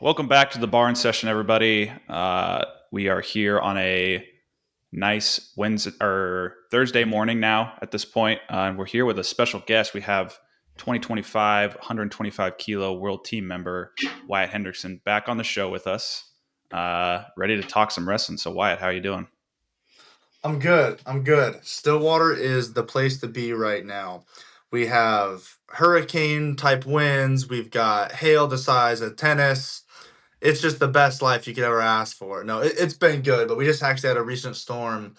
Welcome back to the barn session, everybody. We are here on a nice Wednesday or Thursday morning now at this point, and we're here with a special guest. We have 2025 125 kilo world team member Wyatt Hendrickson back on the show with us, ready to talk some wrestling. So, Wyatt, how are you doing? I'm good. I'm good. Stillwater is the place to be right now. We have hurricane type winds. We've got hail the size of tennis. It's just the best life you could ever ask for. No, it's been good, but we just actually had a recent storm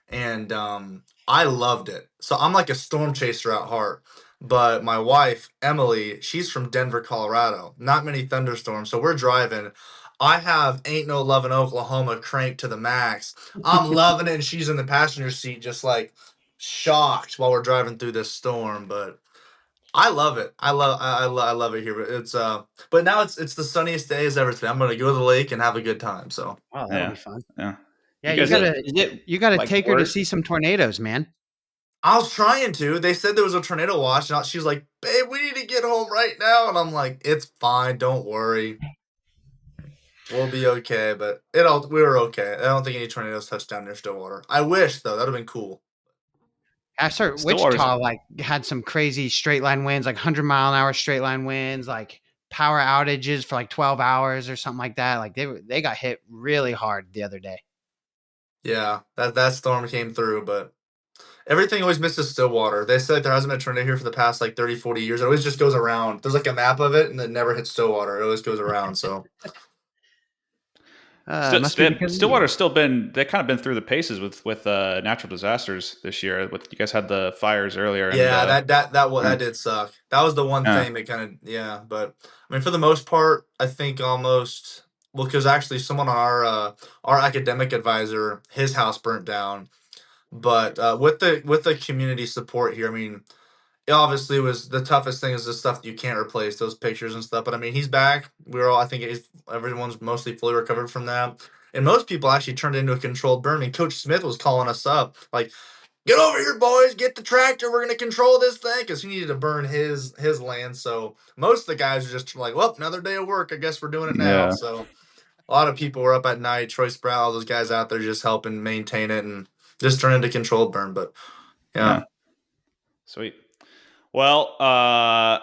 and I loved it. So I'm like a storm chaser at heart. But my wife, Emily, she's from Denver, Colorado. Not many thunderstorms. So we're driving. I have Ain't No Lovin' Oklahoma cranked to the max. I'm loving it, and she's in the passenger seat, just like shocked while we're driving through this storm. But I love it. I love it here. But but now it's the sunniest day as ever today. I'm gonna go to the lake and have a good time. So Oh, that'll be Yeah, fun. yeah. Yeah, You you guys, gotta is it you gotta like take her to bored? see some tornadoes, man. I was trying to. They said there was a tornado watch, and she's like, "Babe, we need to get home right now." And I'm like, "It's fine. Don't worry. We'll be okay." But we were okay. I don't think any tornadoes touched down near Stillwater. I wish though. That'd have been cool. I saw Stillwater's Wichita like had some crazy straight line winds, like 100-mile-an-hour straight line winds, like power outages for like 12 hours or something like that. Like they got hit really hard the other day. Yeah, that storm came through, but everything always misses Stillwater. They said there hasn't been a tornado here for the past like 30, 40 years. It always just goes around. There's like a map of it, and it never hits Stillwater. It always goes around. So Must be because of you. Stillwater's still been they kind of been through the paces with natural disasters this year. With you guys had the fires earlier, and yeah, that yeah, did suck. That was the one yeah. thing that kind of yeah, but I mean for the most part, I think almost well because actually someone on our academic advisor, his house burnt down, but with the community support here, I mean it obviously was the toughest thing is the stuff that you can't replace, those pictures and stuff. But I mean he's back. We're all I think everyone's mostly fully recovered from that. And most people actually turned it into a controlled burn. And Coach Smith was calling us up like, get over here, boys, get the tractor, we're gonna control this thing, because he needed to burn his land. So most of the guys are just like, well, another day of work, I guess we're doing it now. Yeah. So a lot of people were up at night, Troy Sprout, all those guys out there just helping maintain it and just turn into controlled burn. But yeah. Yeah. Sweet. Well, I'm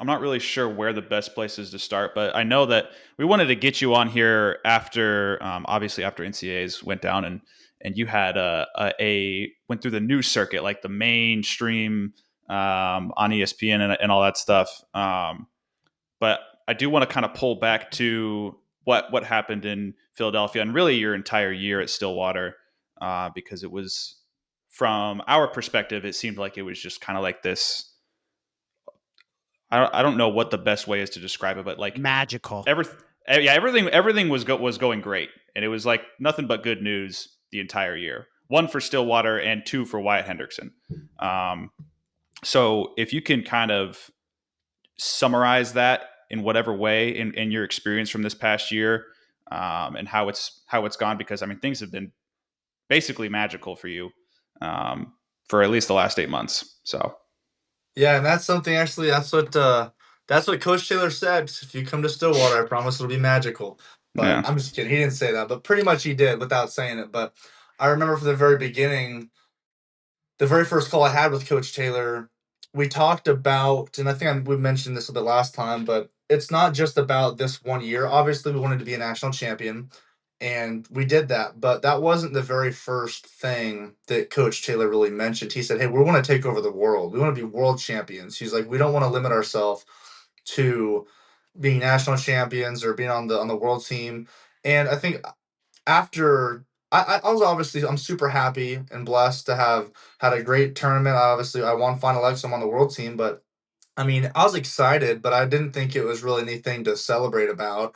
not really sure where the best place is to start, but I know that we wanted to get you on here after, obviously after NCAAs went down, and you had a went through the news circuit, like the mainstream on ESPN and all that stuff. But I do want to kind of pull back to what happened in Philadelphia and really your entire year at Stillwater, because it was from our perspective, it seemed like it was just kind of like this. I don't know what the best way is to describe it, but like Magical. every yeah, everything was going great, and it was like nothing but good news the entire year. One for Stillwater and two for Wyatt Hendrickson. Um, so if you can kind of summarize that in whatever way in your experience from this past year, and how it's gone, because I mean things have been basically magical for you, for at least the last 8 months. So Yeah, and that's something actually that's what Coach Taylor said. If you come to Stillwater, I promise it'll be magical. But yeah, I'm just kidding. He didn't say that, but pretty much he did without saying it. But I remember from the very beginning, the very first call I had with Coach Taylor, we talked about, and I think we mentioned this a bit last time, but it's not just about this one year. Obviously, we wanted to be a national champion, and we did that. But that wasn't the very first thing that Coach Taylor really mentioned. He said, "Hey, we want to take over the world. We want to be world champions." He's like, "We don't want to limit ourselves to being national champions or being on the world team." And I think after I was obviously I'm super happy and blessed to have had a great tournament. Obviously, I won Final X. I'm on the world team, but I mean, I was excited, but I didn't think it was really anything to celebrate about.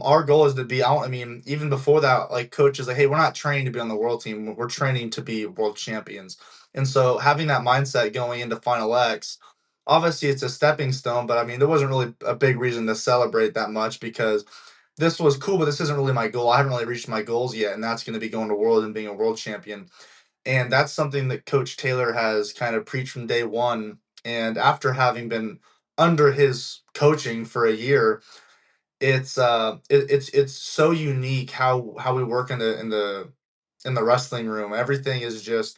Our goal is to be out. I mean, even before that, like coaches like, hey, we're not training to be on the world team. We're training to be world champions. And so having that mindset going into Final X, obviously it's a stepping stone, but I mean, there wasn't really a big reason to celebrate that much because this was cool, but this isn't really my goal. I haven't really reached my goals yet, and that's going to be going to world and being a world champion. And that's something that Coach Taylor has kind of preached from day one. And after having been under his coaching for a year, it's so unique how we work in the wrestling room. Everything is just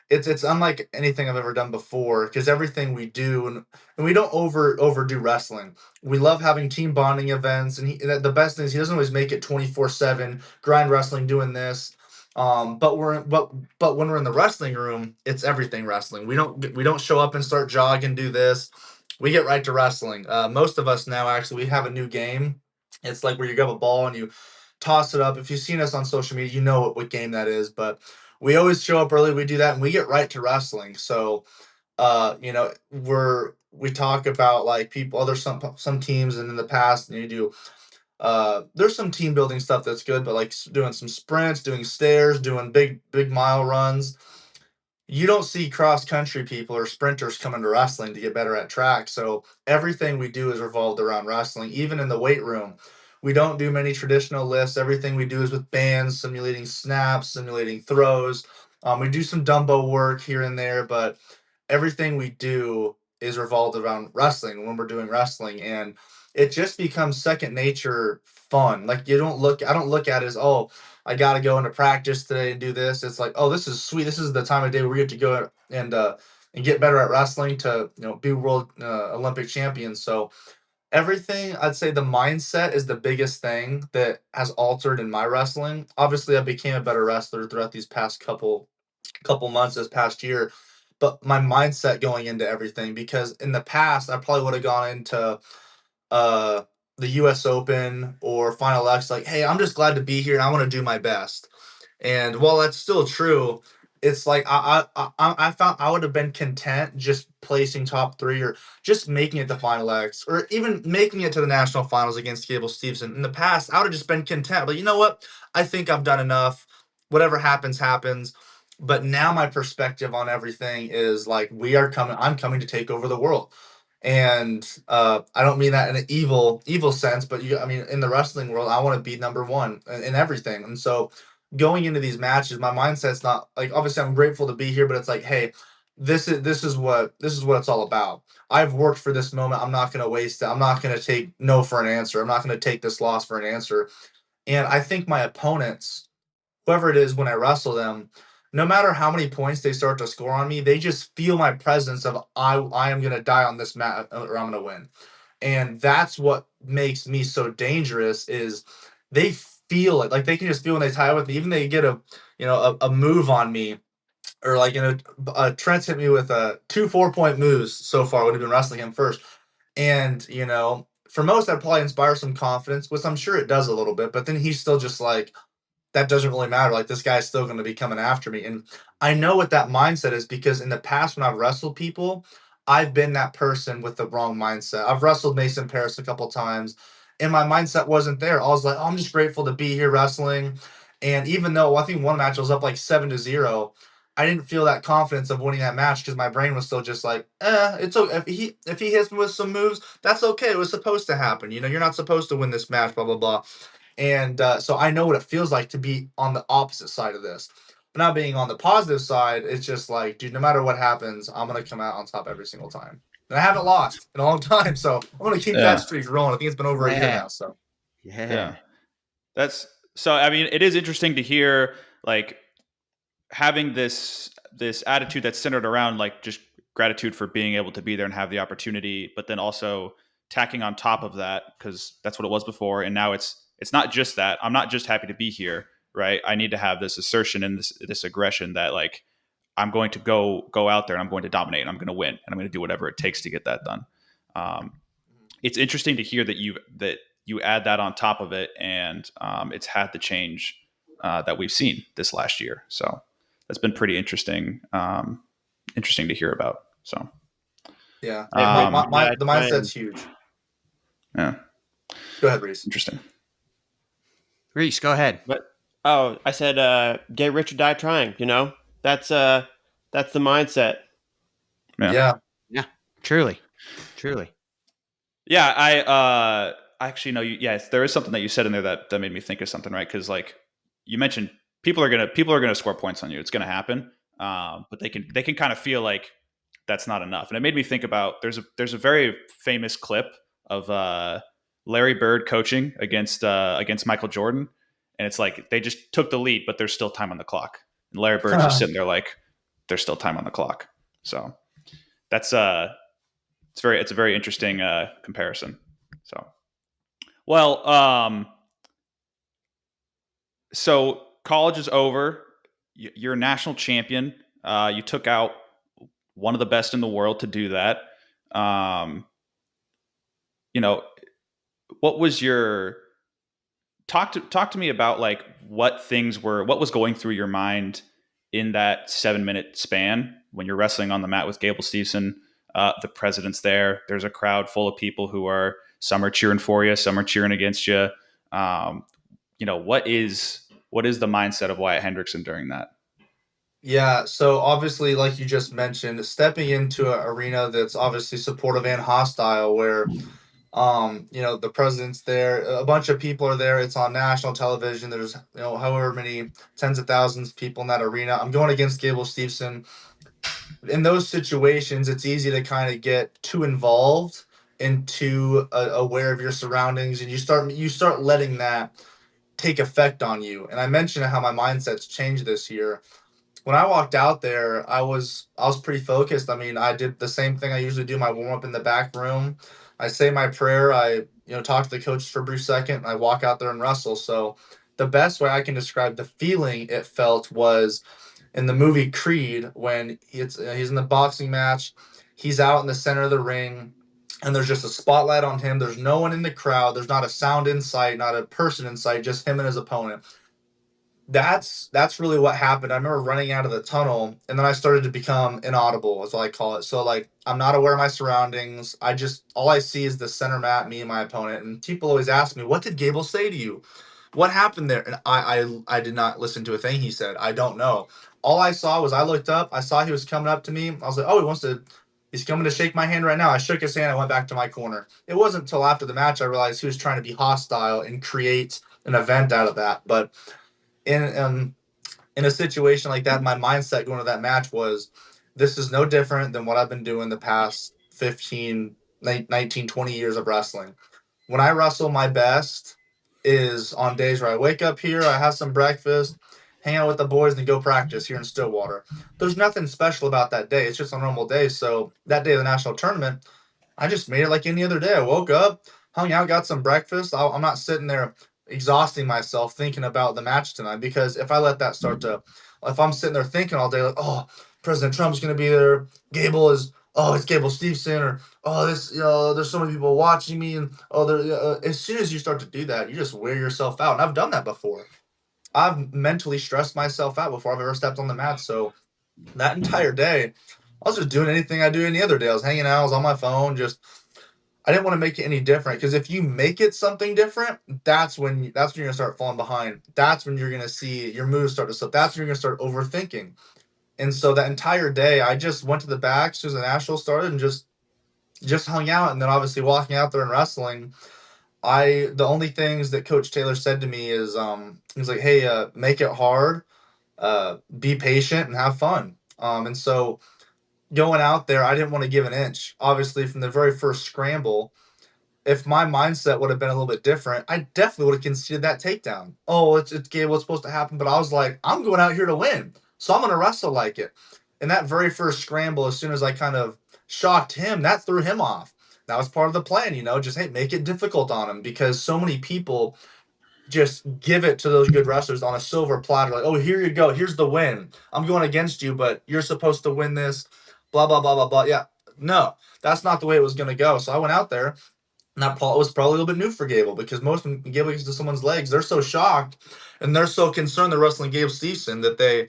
it's unlike anything I've ever done before because everything we do and we don't overdo wrestling. We love having team bonding events, and the best thing is he doesn't always make it 24/7 grind wrestling doing this. But when we're in the wrestling room, it's everything wrestling. We don't show up and start jogging, do this. We get right to wrestling. Most of us now actually we have a new game. It's like where you grab a ball and you toss it up. If you've seen us on social media, you know what game that is. But we always show up early. We do that, and we get right to wrestling. So, we talk about like people. There's some teams, and in the past, and you do. There's some team building stuff that's good, but like doing some sprints, doing stairs, doing big mile runs. You don't see cross country people or sprinters coming to wrestling to get better at track. So everything we do is revolved around wrestling. Even in the weight room, we don't do many traditional lifts. Everything we do is with bands, simulating snaps, simulating throws. We do some dumbbell work here and there, but everything we do is revolved around wrestling when we're doing wrestling, and it just becomes second nature fun. Like I don't look at it as, oh, I gotta go into practice today and do this. It's like, oh, this is sweet. This is the time of day where we get to go and get better at wrestling to be world Olympic champions. So everything, I'd say the mindset is the biggest thing that has altered in my wrestling. Obviously, I became a better wrestler throughout these past couple months, this past year, but my mindset going into everything, because in the past I probably would have gone into uh the US Open or Final X like, hey, I'm just glad to be here and I want to do my best. And while that's still true, it's like I found I would have been content just placing top three or just making it to Final X or even making it to the national finals against Gable Steveson. In the past, I would have just been content. But you know what? I think I've done enough. Whatever happens, happens. But now my perspective on everything is like we are coming. I'm coming to take over the world, and I don't mean that in an evil sense. But I mean in the wrestling world, I want to be number one in everything. And so going into these matches, my mindset's not like obviously I'm grateful to be here, but it's like, hey, this is what it's all about. I've worked for this moment. I'm not going to waste it. I'm not going to take no for an answer. I'm not going to take this loss for an answer. And I think my opponents, whoever it is, when I wrestle them, no matter how many points they start to score on me, they just feel my presence of I am going to die on this mat or I'm going to win. And that's what makes me so dangerous is they feel it. Like they can just feel when they tie with me. Even they get a move on me, or like Trent's hit me with 2 4-point moves so far when we've been wrestling him first. And for most that probably inspires some confidence, which I'm sure it does a little bit, but then he's still just like, that doesn't really matter. Like this guy's still going to be coming after me. And I know what that mindset is because in the past when I've wrestled people, I've been that person with the wrong mindset. I've wrestled Mason Paris a couple times and my mindset wasn't there. I was like, oh, I'm just grateful to be here wrestling. And even though I think one match I was up like 7-0, I didn't feel that confidence of winning that match because my brain was still just like, it's okay. If he hits me with some moves, that's okay. It was supposed to happen. You're not supposed to win this match, blah, blah, blah. And so I know what it feels like to be on the opposite side of this. But now being on the positive side, it's just like, dude, no matter what happens, I'm going to come out on top every single time. And I haven't lost in a long time. So I'm going to keep that Yeah. streak rolling. I think it's been over a year Yeah. now. So, Yeah. That's so. I mean, it is interesting to hear like having this attitude that's centered around like just gratitude for being able to be there and have the opportunity, but then also tacking on top of that because that's what it was before, and now it's not just that. I'm not just happy to be here, right? I need to have this assertion and this aggression that like I'm going to go out there and I'm going to dominate and I'm going to win and I'm going to do whatever it takes to get that done. Um, it's interesting to hear that you add that on top of it, and it's had the change that we've seen this last year. So that's been pretty interesting. Interesting to hear about. So yeah, Hey, Reese, the mindset's huge. yeah, Go ahead, Reese. interesting. Reese, go ahead. But I said, get rich or die trying. That's the mindset. Yeah. Yeah. Yeah, truly. Yeah, I actually know you. Yes, there is something that you said in there that made me think of something, right? Because like you mentioned, people are gonna score points on you. It's gonna happen, but they can kind of feel like that's not enough. And it made me think about there's a very famous clip of Larry Bird coaching against Michael Jordan, and it's like they just took the lead, but there's still time on the clock. And Larry Bird's just sitting there like there's still time on the clock. So that's it's a very interesting comparison. So well, so college is over. You're a national champion. You took out one of the best in the world to do that. Um, you know, what was your talk to me about like what was going through your mind in that 7-minute span when you're wrestling on the mat with Gable Steveson. The president's there. There's a crowd full of people who are, some are cheering for you, some are cheering against you. What is the mindset of Wyatt Hendrickson during that? Yeah, so obviously, like you just mentioned, stepping into an arena that's obviously supportive and hostile, where the president's there, a bunch of people are there. It's on national television. There's however many tens of thousands of people in that arena. I'm going against Gable Steveson. In those situations, it's easy to kind of get too involved and too aware of your surroundings, and you start letting that take effect on you. And I mentioned how my mindset's changed this year. When I walked out there, I was pretty focused. I mean, I did the same thing I usually do, my warm up in the back room. I say my prayer. I talk to the coaches for a brief second. And I walk out there and wrestle. So the best way I can describe the feeling it felt was in the movie Creed when he's in the boxing match. He's out in the center of the ring, and there's just a spotlight on him. There's no one in the crowd. There's not a sound in sight, not a person in sight, just him and his opponent. That's really what happened. I remember running out of the tunnel, and then I started to become inaudible, is what I call it. So like I'm not aware of my surroundings. All I see is the center mat, me and my opponent. And people always ask me, "What did Gable say to you? What happened there?" And I did not listen to a thing he said. I don't know. All I saw was I looked up. I saw he was coming up to me. I was like, "Oh, he's coming to shake my hand right now." I shook his hand. I went back to my corner. It wasn't until after the match I realized he was trying to be hostile and create an event out of that. But in a situation like that, my mindset going to that match was, this is no different than what I've been doing the past 15, 19, 20 years of wrestling. When I wrestle, my best is on days where I wake up here, I have some breakfast, hang out with the boys, and go practice here in Stillwater. There's nothing special about that day. It's just a normal day. So that day of the national tournament, I just made it like any other day. I woke up, hung out, got some breakfast. I'm not sitting there exhausting myself thinking about the match tonight, because if I let that if I'm sitting there thinking all day, like, oh, President Trump's going to be there, it's Gable Steveson, or oh, there's so many people watching me, and as soon as you start to do that, you just wear yourself out. And I've done that before. I've mentally stressed myself out before I've ever stepped on the mat. So that entire day, I was just doing anything I do any other day. I was hanging out, I was on my phone, I didn't want to make it any different, because if you make it something different, that's when you're gonna start falling behind. That's when you're gonna see your moves start to slip. That's when you're gonna start overthinking. And so that entire day, I just went to the back as soon as the national started and just hung out. And then obviously walking out there and wrestling, the only things that Coach Taylor said to me is he's like, "Hey, make it hard, be patient, and have fun." And so going out there, I didn't want to give an inch. Obviously, from the very first scramble, if my mindset would have been a little bit different, I definitely would have conceded that takedown. Oh, it's Gabe, what's supposed to happen? But I was like, I'm going out here to win, so I'm going to wrestle like it. And that very first scramble, as soon as I kind of shocked him, that threw him off. That was part of the plan, just, hey, make it difficult on him, because so many people just give it to those good wrestlers on a silver platter. Like, oh, here you go. Here's the win. I'm going against you, but you're supposed to win this. Blah, blah, blah, blah, blah. Yeah, no, that's not the way it was going to go. So I went out there, and that was probably a little bit new for Gable, because most when Gable gets to someone's legs, they're so shocked and they're so concerned they're wrestling Gable Steveson that they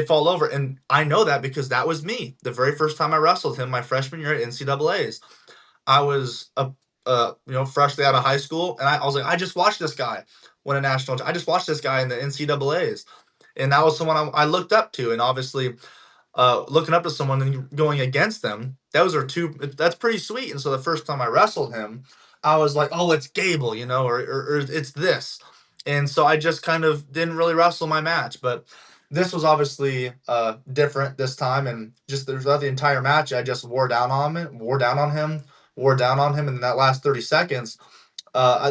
fall over. And I know that because that was me. The very first time I wrestled him, my freshman year at NCAA's, I was freshly out of high school, and I was like, I just watched this guy win a national. I just watched this guy in the NCAA's, and that was someone I looked up to. And obviously, looking up to someone and going against them, that's pretty sweet. And so the first time I wrestled him, I was like, oh, it's Gable, or it's this. And so I just kind of didn't really wrestle my match. But this was obviously different this time, and just throughout the entire match, I just wore down on him. And in that last 30 seconds,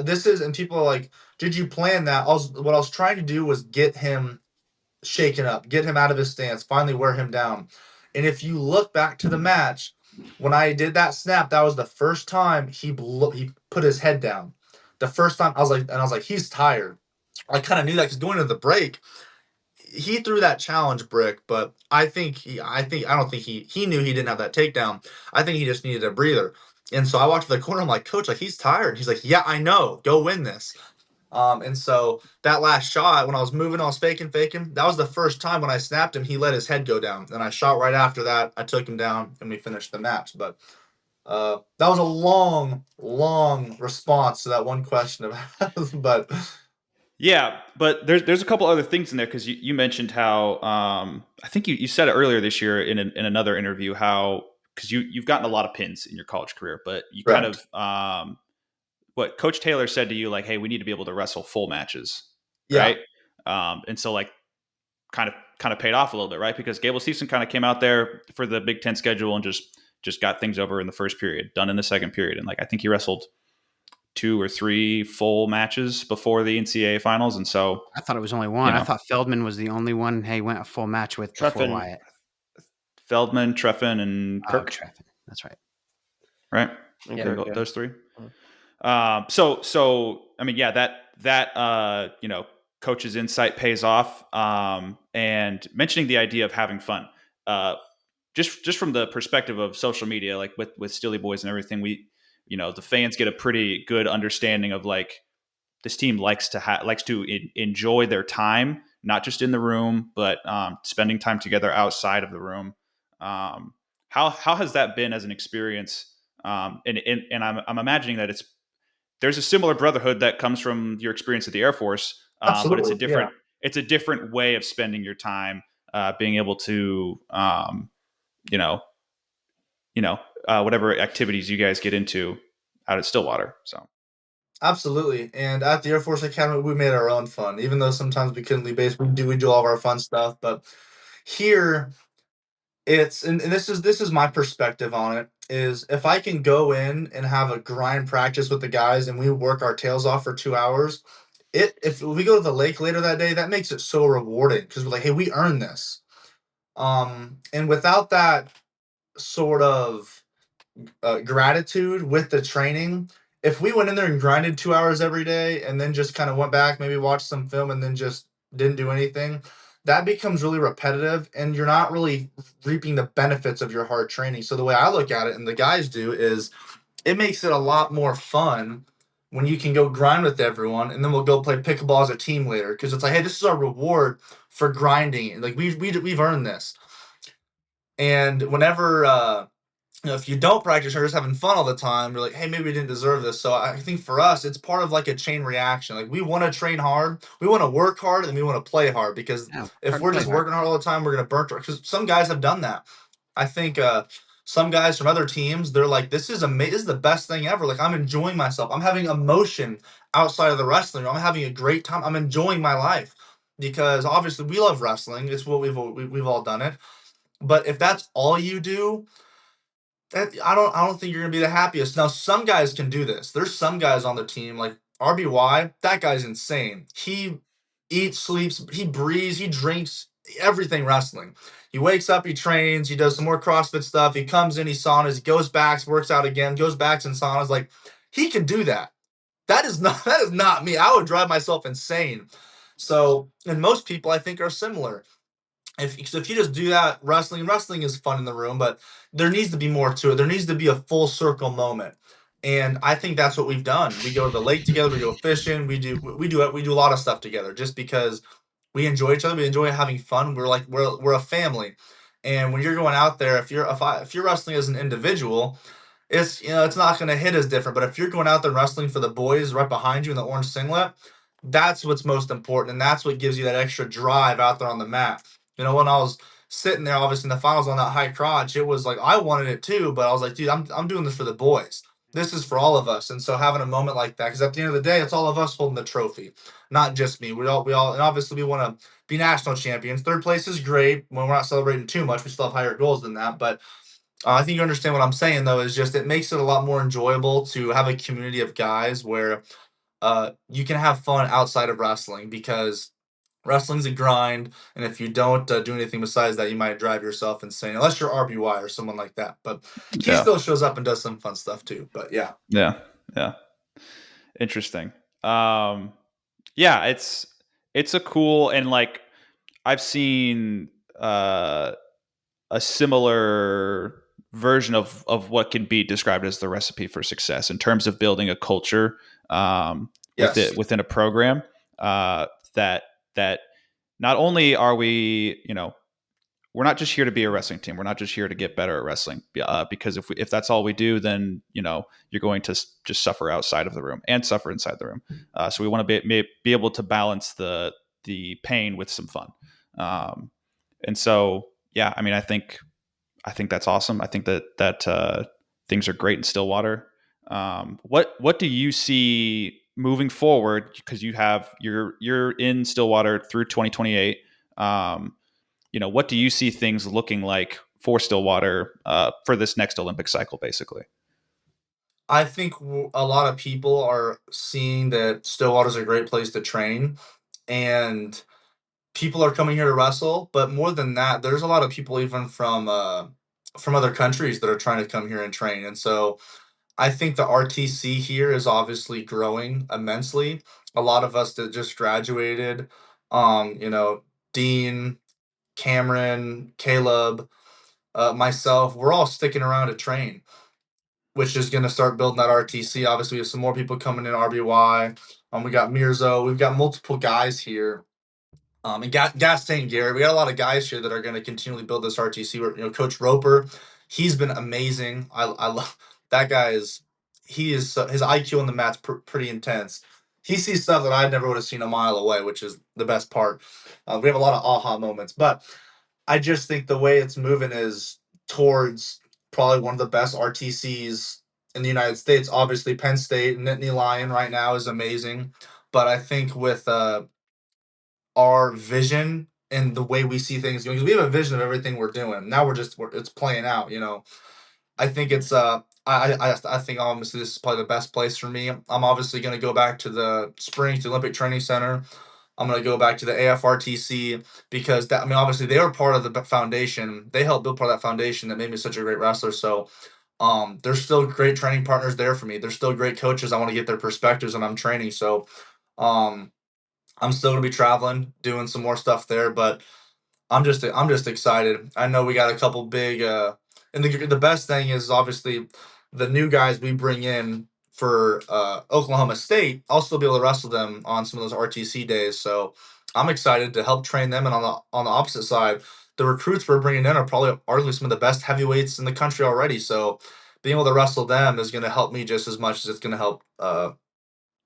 This is, and people are like, did you plan that? What I was trying to do was get him shaken up, get him out of his stance, finally wear him down. And if you look back to the match, when I did that snap, that was the first time he put his head down. The first time I was like, he's tired. I kind of knew that because going into the break, he threw that challenge brick, but I don't think he knew he didn't have that takedown. I think he just needed a breather. And so I walked to the corner. I'm like, Coach, like he's tired. He's like, yeah, I know. Go win this. And so that last shot, when I was moving, I was faking. That was the first time when I snapped him, he let his head go down. And I shot right after that. I took him down and we finished the match. But that was a long response to that one question of but Yeah, but there's a couple other things in there because you mentioned how I think you said it earlier this year in another interview how because you've gotten a lot of pins in your college career, but you kind Correct. of what Coach Taylor said to you like, hey, we need to be able to wrestle full matches, yeah, right? And so like kind of paid off a little bit, right? Because Gable Steveson kind of came out there for the Big Ten schedule and just got things over in the first period, done in the second period, and like I think he wrestled 2 or 3 full matches before the NCAA finals, and so I thought it was only one. I thought Feldman was the only one he went a full match with before Wyatt. Feldman, Treffin, and Kirk. Treffin. That's right. Right? Yeah. Those 3. So I mean, yeah, that coach's insight pays off. And mentioning the idea of having fun, just from the perspective of social media, like with Stilly Boys and everything, the fans get a pretty good understanding of like this team likes to enjoy their time, not just in the room, but spending time together outside of the room. How has that been as an experience? And I'm imagining that there's a similar brotherhood that comes from your experience at the Air Force, but it's absolutely. a different way of spending your time, being able to whatever activities you guys get into out at Stillwater. So. Absolutely. And at the Air Force Academy, we made our own fun. Even though sometimes we couldn't leave base, we do all of our fun stuff. But here and this is my perspective on it, is if I can go in and have a grind practice with the guys and we work our tails off for 2 hours, if we go to the lake later that day, that makes it so rewarding because we're like, hey, we earned this. And without that sort of gratitude with the training. If we went in there and grinded 2 hours every day and then just kind of went back, maybe watched some film and then just didn't do anything, that becomes really repetitive and you're not really reaping the benefits of your hard training. So the way I look at it and the guys do is it makes it a lot more fun when you can go grind with everyone and then we'll go play pickleball as a team later because it's like, hey, this is our reward for grinding. Like we've earned this. And whenever if you don't practice or just having fun all the time, you're like, hey, maybe we didn't deserve this. So I think for us, it's part of like a chain reaction. Like we want to train hard, we want to work hard, and we want to play hard because if we're just working hard all the time, we're gonna burn. Because some guys have done that. I think some guys from other teams, they're like, this is amazing. This is the best thing ever. Like I'm enjoying myself. I'm having emotion outside of the wrestling. I'm having a great time. I'm enjoying my life because obviously we love wrestling. It's what we've all done it. But if that's all you do, I don't think you're gonna be the happiest. Now, some guys can do this. There's some guys on the team, like RBY, that guy's insane. He eats, sleeps, he breathes, he drinks everything wrestling. He wakes up, he trains, he does some more CrossFit stuff, he comes in, he saunas, he goes back, works out again, goes back and saunas. Like he can do that. That is not me. I would drive myself insane. So, and most people I think are similar. If you just do that, wrestling is fun in the room, but there needs to be more to it. There needs to be a full circle moment, and I think that's what we've done. We go to the lake together, we go fishing, we do a lot of stuff together, just because we enjoy each other, we enjoy having fun. We're a family, and when you're going out there, if you're wrestling as an individual, it's not going to hit as different. But if you're going out there wrestling for the boys right behind you in the orange singlet, that's what's most important, and that's what gives you that extra drive out there on the mat. When I was sitting there, obviously in the finals on that high crotch, it was like I wanted it too, but I was like, dude, I'm doing this for the boys. This is for all of us, and so having a moment like that, because at the end of the day, it's all of us holding the trophy, not just me. We all, and obviously we want to be national champions. Third place is great when we're not celebrating too much. We still have higher goals than that, but I think you understand what I'm saying, though, is just it makes it a lot more enjoyable to have a community of guys where you can have fun outside of wrestling because wrestling's a grind, and if you don't do anything besides that, you might drive yourself insane, unless you're RBY or someone like that. But he Yeah. still shows up and does some fun stuff too. But yeah. Yeah. Yeah. Interesting. Um, yeah, it's a cool, and like I've seen a similar version of what can be described as the recipe for success in terms of building a culture Yes. within a program that that not only are we, we're not just here to be a wrestling team. We're not just here to get better at wrestling. Because if that's all we do, then you're going to just suffer outside of the room and suffer inside the room. So we want to be able to balance the pain with some fun. And so yeah, I mean, I think that's awesome. I think that things are great in Stillwater. What do you see moving forward? Because you're in Stillwater through 2028. What do you see things looking like for Stillwater for this next Olympic cycle, basically? I think a lot of people are seeing that Stillwater's a great place to train, and people are coming here to wrestle. But more than that, there's a lot of people even from other countries that are trying to come here and train. And so I think the RTC here is obviously growing immensely. A lot of us that just graduated, you know, Dean, Cameron, Caleb, myself, we're all sticking around to train, which is going to start building that RTC. Obviously, we have some more people coming in RBY. We got Mirzo. We've got multiple guys here. And Gaston Garrett. We got a lot of guys here that are going to continually build this RTC. Coach Roper, he's been amazing. I love that guy. His IQ on the mat's pretty intense. He sees stuff that I never would have seen a mile away, which is the best part. We have a lot of aha moments, but I just think the way it's moving is towards probably one of the best RTCs in the United States. Obviously, Penn State, Nittany Lion right now is amazing. But I think with our vision and the way we see things going, because we have a vision of everything we're doing. Now it's playing out. I think it's I think obviously this is probably the best place for me. I'm obviously going to go back to the Springs to Olympic Training Center. I'm going to go back to the AFRTC because that, I mean, obviously they were part of the foundation. They helped build part of that foundation that made me such a great wrestler. So there's still great training partners there for me. There's still great coaches. I want to get their perspectives when I'm training. So um, I'm still going to be traveling, doing some more stuff there, but I'm just excited. I know we got a couple big and the best thing is obviously the new guys we bring in for Oklahoma State. I'll still be able to wrestle them on some of those RTC days. So I'm excited to help train them. And on the opposite side, the recruits we're bringing in are probably arguably some of the best heavyweights in the country already. So being able to wrestle them is going to help me just as much as it's going to help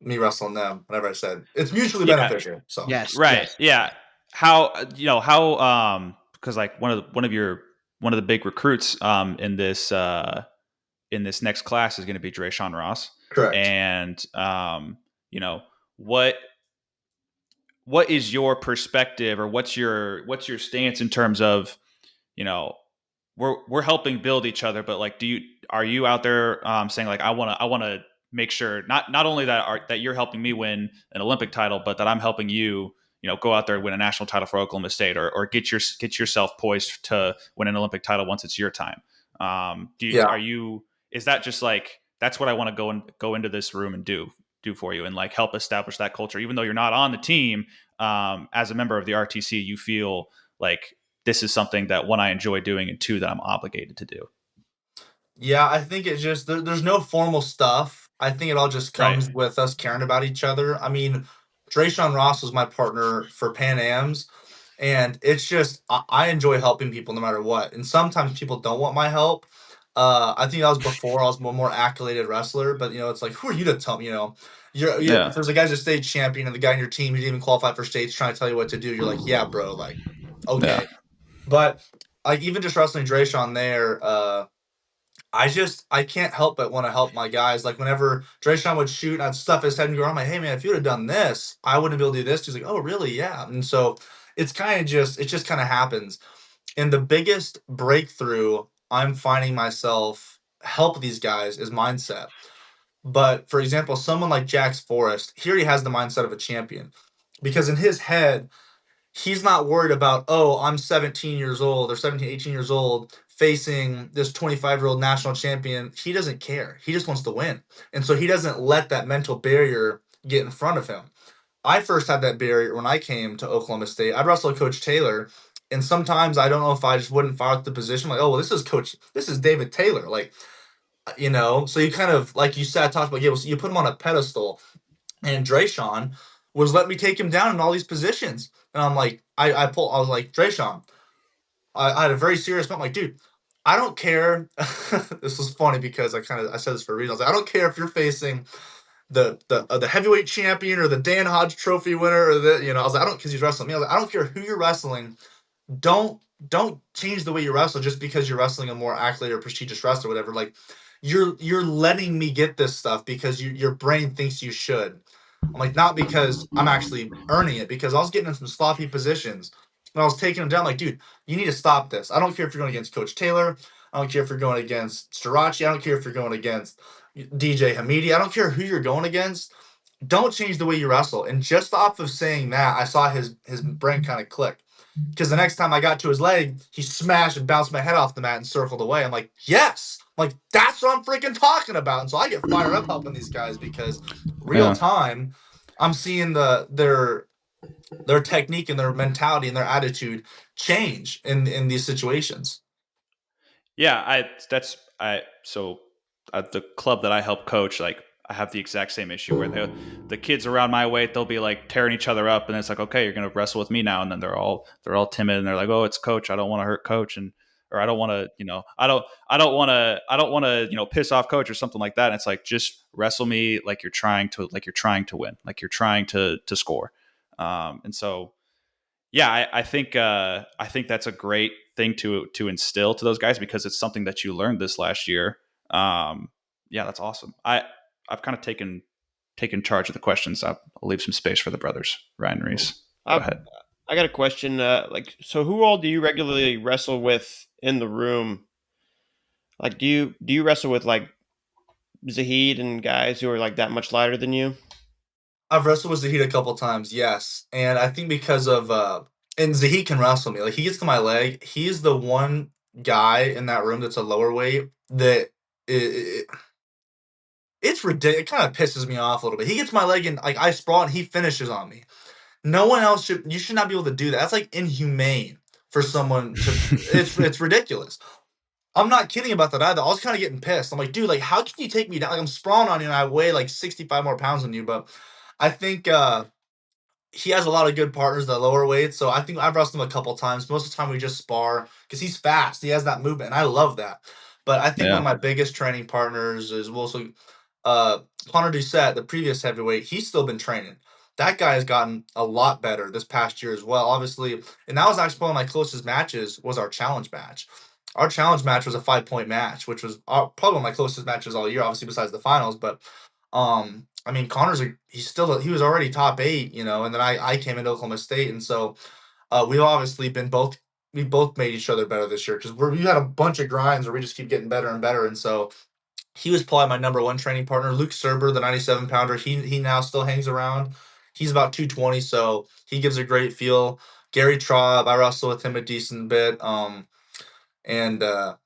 me wrestling them. Whatever I said, it's mutually Yeah. beneficial. So Yes. Right. Yes. Yeah. How because like one of the big recruits in this next class is going to be Drayshawn Ross. correct. And you know, what what is your perspective, or what's your stance in terms of, you know, we're helping build each other, but like, are you out there saying like, I want to make sure not only that you're helping me win an Olympic title, but that I'm helping you, go out there and win a national title for Oklahoma State, or get yourself poised to win an Olympic title once it's your time. Yeah. Is that just like, that's what I want to go into this room and do for you, and like help establish that culture, even though you're not on the team, as a member of the RTC, you feel like this is something that, one, I enjoy doing, and two, that I'm obligated to do. Yeah, I think it's just there's no formal stuff. I think it all just Right. comes with us caring about each other. I mean, Drayshawn Ross was my partner for Pan Am's, and it's just I enjoy helping people no matter what. And sometimes people don't want my help. I think that was before I was more accoladed wrestler, but it's like, who are you to tell me? If Yeah. there's a guy's a state champion and the guy in your team who didn't even qualify for states trying to tell you what to do, you're like, yeah, bro, like, Yeah. okay. But like even just wrestling Drayshawn there, I can't help but want to help my guys. Like whenever Drayshawn would shoot, and I'd stuff his head and go, I'm like, hey man, if you would have done this, I wouldn't be able to do this. He's like, oh really? Yeah. And so it just kind of happens. And the biggest breakthrough I'm finding myself help these guys is mindset. But for example, someone like Jax Forrest, he already has the mindset of a champion because in his head, he's not worried about, oh, I'm 17 years old or 17, 18 years old facing this 25-year-old national champion. He doesn't care. He just wants to win. And so he doesn't let that mental barrier get in front of him. I first had that barrier when I came to Oklahoma State. I'd wrestle Coach Taylor, and sometimes I don't know if I just wouldn't fire at the position. Like, oh, well, this is David Taylor. Like, so you kind of, like you said, I talked about, yeah, so you put him on a pedestal. And Drayshawn was letting me take him down in all these positions. And I'm like, I was like, Drayshawn, I had a very serious moment. I'm like, dude, I don't care. This was funny because I said this for a reason. I was like, I don't care if you're facing the heavyweight champion or the Dan Hodge Trophy winner or I was like, I don't, because he's wrestling me. I was like, I don't care who you're wrestling. Don't change the way you wrestle just because you're wrestling a more accolade or prestigious wrestler or whatever. Like, you're letting me get this stuff because your brain thinks you should. I'm like, not because I'm actually earning it, because I was getting in some sloppy positions and I was taking him down. Like, dude, you need to stop this. I don't care if you're going against Coach Taylor. I don't care if you're going against Starachi. I don't care if you're going against DJ Hamidi. I don't care who you're going against. Don't change the way you wrestle. And just off of saying that, I saw his brain kind of click. Because the next time I got to his leg, he smashed and bounced my head off the mat and circled away. I'm like, yes! Like, that's what I'm freaking talking about. And so I get fired up helping these guys because real time, I'm seeing their technique and their mentality and their attitude change in these situations. Yeah, so at the club that I help coach, like I have the exact same issue where the kids around my weight, they'll be like tearing each other up, and it's like, okay, you're gonna wrestle with me now, and then they're all timid and they're like, oh, it's coach, I don't want to hurt coach, and or I don't want to, I don't want to, piss off coach or something like that. And it's like, just wrestle me like you're trying to win, like you're trying to score. And so yeah, I think that's a great thing to instill to those guys because it's something that you learned this last year. Yeah, that's awesome. I've kind of taken charge of the questions. I'll leave some space for the brothers, Ryan and Reese. Go ahead. I got a question. So who all do you regularly wrestle with in the room? Like, do you wrestle with like Zahid and guys who are like that much lighter than you? I've wrestled with Zahid a couple times, yes. And I think because of and Zahid can wrestle me. Like, he gets to my leg. He's the one guy in that room that's a lower weight that it's ridiculous. It kind of pisses me off a little bit. He gets my leg and like I sprawl and he finishes on me. No one else should. You should not be able to do that. That's like inhumane for someone to. It's ridiculous. I'm not kidding about that either. I was kind of getting pissed. I'm like, dude, like, how can you take me down? Like, I'm sprawling on you and I weigh like 65 more pounds than you. But I think he has a lot of good partners that lower weights. So I think I've wrestled him a couple times. Most of the time we just spar because he's fast. He has that movement, and I love that. But I think one of my biggest training partners is also Connor Doucette, the previous heavyweight. He's still been training. That guy has gotten a lot better this past year as well, obviously. And that was actually one of my closest matches was our challenge match. Our challenge match was a 5-point match, which was probably one of my closest matches all year, obviously besides the finals. But I mean, he was already top 8, and then I came into Oklahoma State, and so we've obviously we both made each other better this year because we had a bunch of grinds where we just keep getting better and better, and so he was probably my number one training partner. Luke Serber, the 97-pounder, he now still hangs around. He's about 220, so he gives a great feel. Gary Traub, I wrestle with him a decent bit. And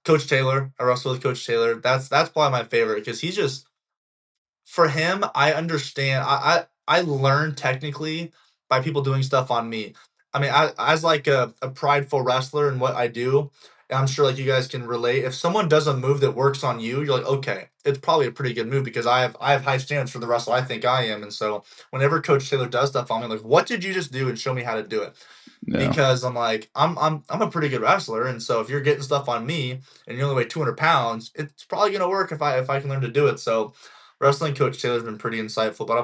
Coach Taylor, I wrestle with Coach Taylor. That's probably my favorite because he's just, for him, I understand. I learn technically by people doing stuff on me. I mean, as like a prideful wrestler and what I do, and I'm sure like you guys can relate. If someone does a move that works on you, you're like, okay, it's probably a pretty good move because I have high standards for the wrestler I think I am. And so whenever Coach Taylor does stuff on me, I'm like, what did you just do? And show me how to do it. Yeah. Because I'm like, I'm a pretty good wrestler, and so if you're getting stuff on me and you only weigh 200 pounds, it's probably gonna work if I can learn to do it. So wrestling Coach Taylor's been pretty insightful, but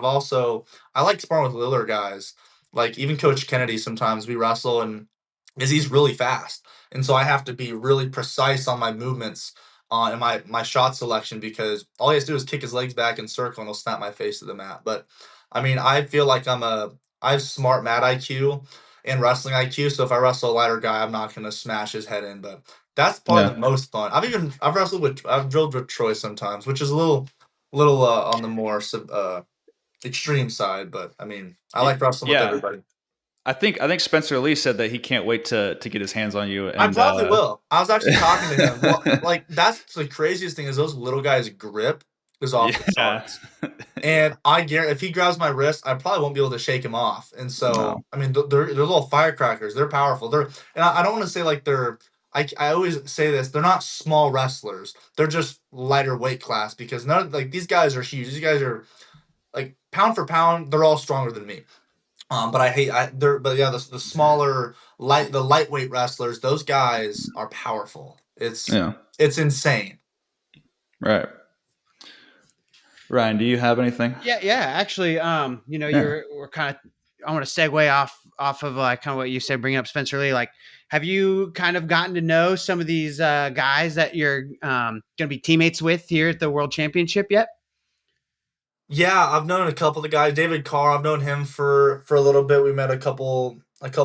I like sparring with littler guys. Like even Coach Kennedy, sometimes we wrestle and because he's really fast. And so I have to be really precise on my movements and my shot selection because all he has to do is kick his legs back and circle and he'll snap my face to the mat. But I mean, I feel like I have smart mat IQ. and wrestling IQ. So if I wrestle a lighter guy, I'm not gonna smash his head in. But that's probably the most fun. I've drilled with Troy sometimes, which is a little on the more extreme side. But I mean, I like wrestling with everybody. I think Spencer Lee said that he can't wait to get his hands on you. And I probably will. I was actually talking to him. Well, like that's the craziest thing is those little guys' grip is off the charts. And I guarantee if he grabs my wrist, I probably won't be able to shake him off. And so, No. I mean, they're little firecrackers. They're powerful. And I don't want to say like they're. I always say this. They're not small wrestlers. They're just lighter weight class because these guys are huge. These guys are like pound for pound. They're all stronger than me. But the smaller the lightweight wrestlers, those guys are powerful. It's insane. Right. Ryan, do you have anything? Yeah. Actually, we're kind of. I want to segue off of kind of what you said, bringing up Spencer Lee. Like, have you kind of gotten to know some of these guys that you're going to be teammates with here at the World Championship yet? Yeah, I've known a couple of the guys. David Carr, I've known him for a little bit. We met a couple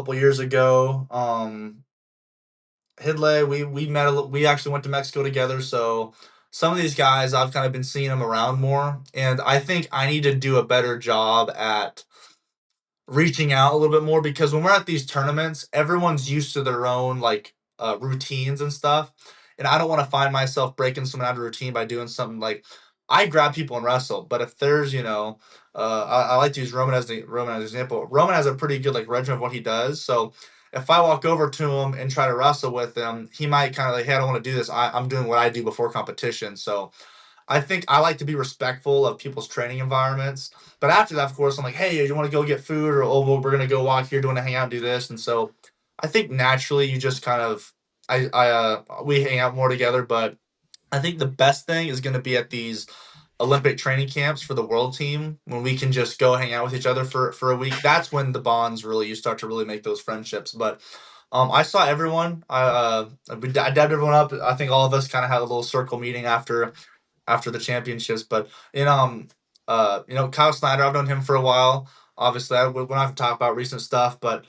years ago. Hidley, we actually went to Mexico together. So some of these guys, I've kind of been seeing them around more, and I think I need to do a better job at reaching out a little bit more because when we're at these tournaments, everyone's used to their own routines and stuff. And I don't want to find myself breaking someone out of routine by doing something like I grab people and wrestle. But if there's, I like to use Roman as an example. Roman has a pretty good regimen of what he does. So if I walk over to him and try to wrestle with him, he might kind of hey, I don't want to do this. I'm doing what I do before competition. So I think I like to be respectful of people's training environments. But after that, of course, I'm like, hey, you want to go get food? Or, oh, well, we're going to go walk here, doing a hang out, and do this. And so I think naturally you just kind of, we hang out more together. But I think the best thing is going to be at these Olympic training camps for the world team when we can just go hang out with each other for a week. That's when the bonds you start to really make those friendships. But I saw everyone. I dabbed everyone up. I think all of us kind of had a little circle meeting after the championships. But Kyle Snyder, I've known him for a while. Obviously, we don't have to talk about recent stuff, but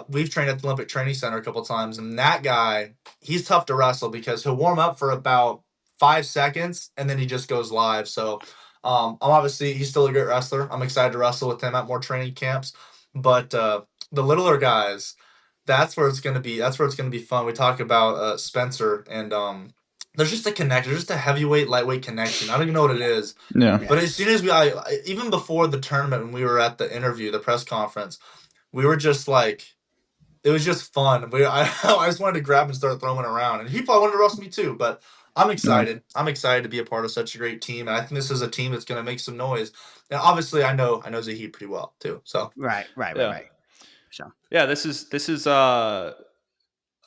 we've trained at the Olympic Training Center a couple of times, and that guy, he's tough to wrestle because he'll warm up for about 5 seconds and then he just goes live. So he's still a great wrestler. I'm excited to wrestle with him at more training camps. But the littler guys, that's where it's gonna be. That's where it's gonna be fun. We talk about Spencer and there's just a connection. There's just a heavyweight, lightweight connection. I don't even know what it is. Yeah. But as soon as even before the tournament, when we were at the interview, the press conference, we were just it was just fun. I just wanted to grab and start throwing around. And he probably wanted to wrestle me too. But I'm excited. Yeah. I'm excited to be a part of such a great team. And I think this is a team that's going to make some noise. And obviously, I know Zahid pretty well too. So Right. So this is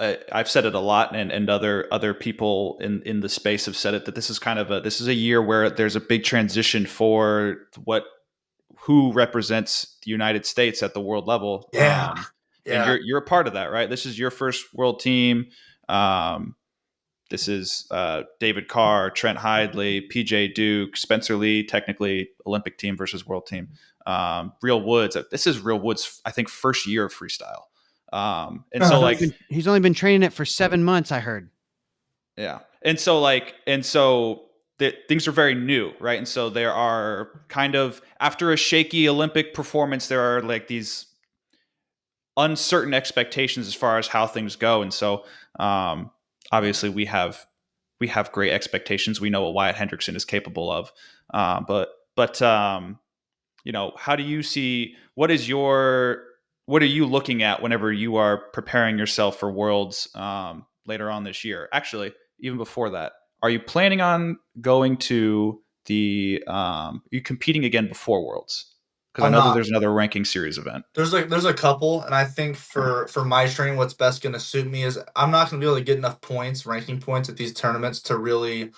I've said it a lot, and other people in the space have said it, that this is this is a year where there's a big transition for who represents the United States at the world level. Yeah. And you're a part of that, right? This is your first world team. This is David Carr, Trent Hidley, PJ Duke, Spencer Lee, technically Olympic team versus world team. Real Woods. This is Real Woods, I think, first year of freestyle. And so he's only been training it for 7 months, I heard. Yeah. And so things are very new, right? And so there are kind of, after a shaky Olympic performance, there are these uncertain expectations as far as how things go. And so obviously we have great expectations. We know what Wyatt Hendrickson is capable of. But how do you see, what are you looking at whenever you are preparing yourself for Worlds later on this year? Actually, even before that, are you planning on going to are you competing again before Worlds? Because I know that there's another ranking series event. There's a couple, and I think for my training, what's best going to suit me is I'm not going to be able to get enough ranking points at these tournaments to really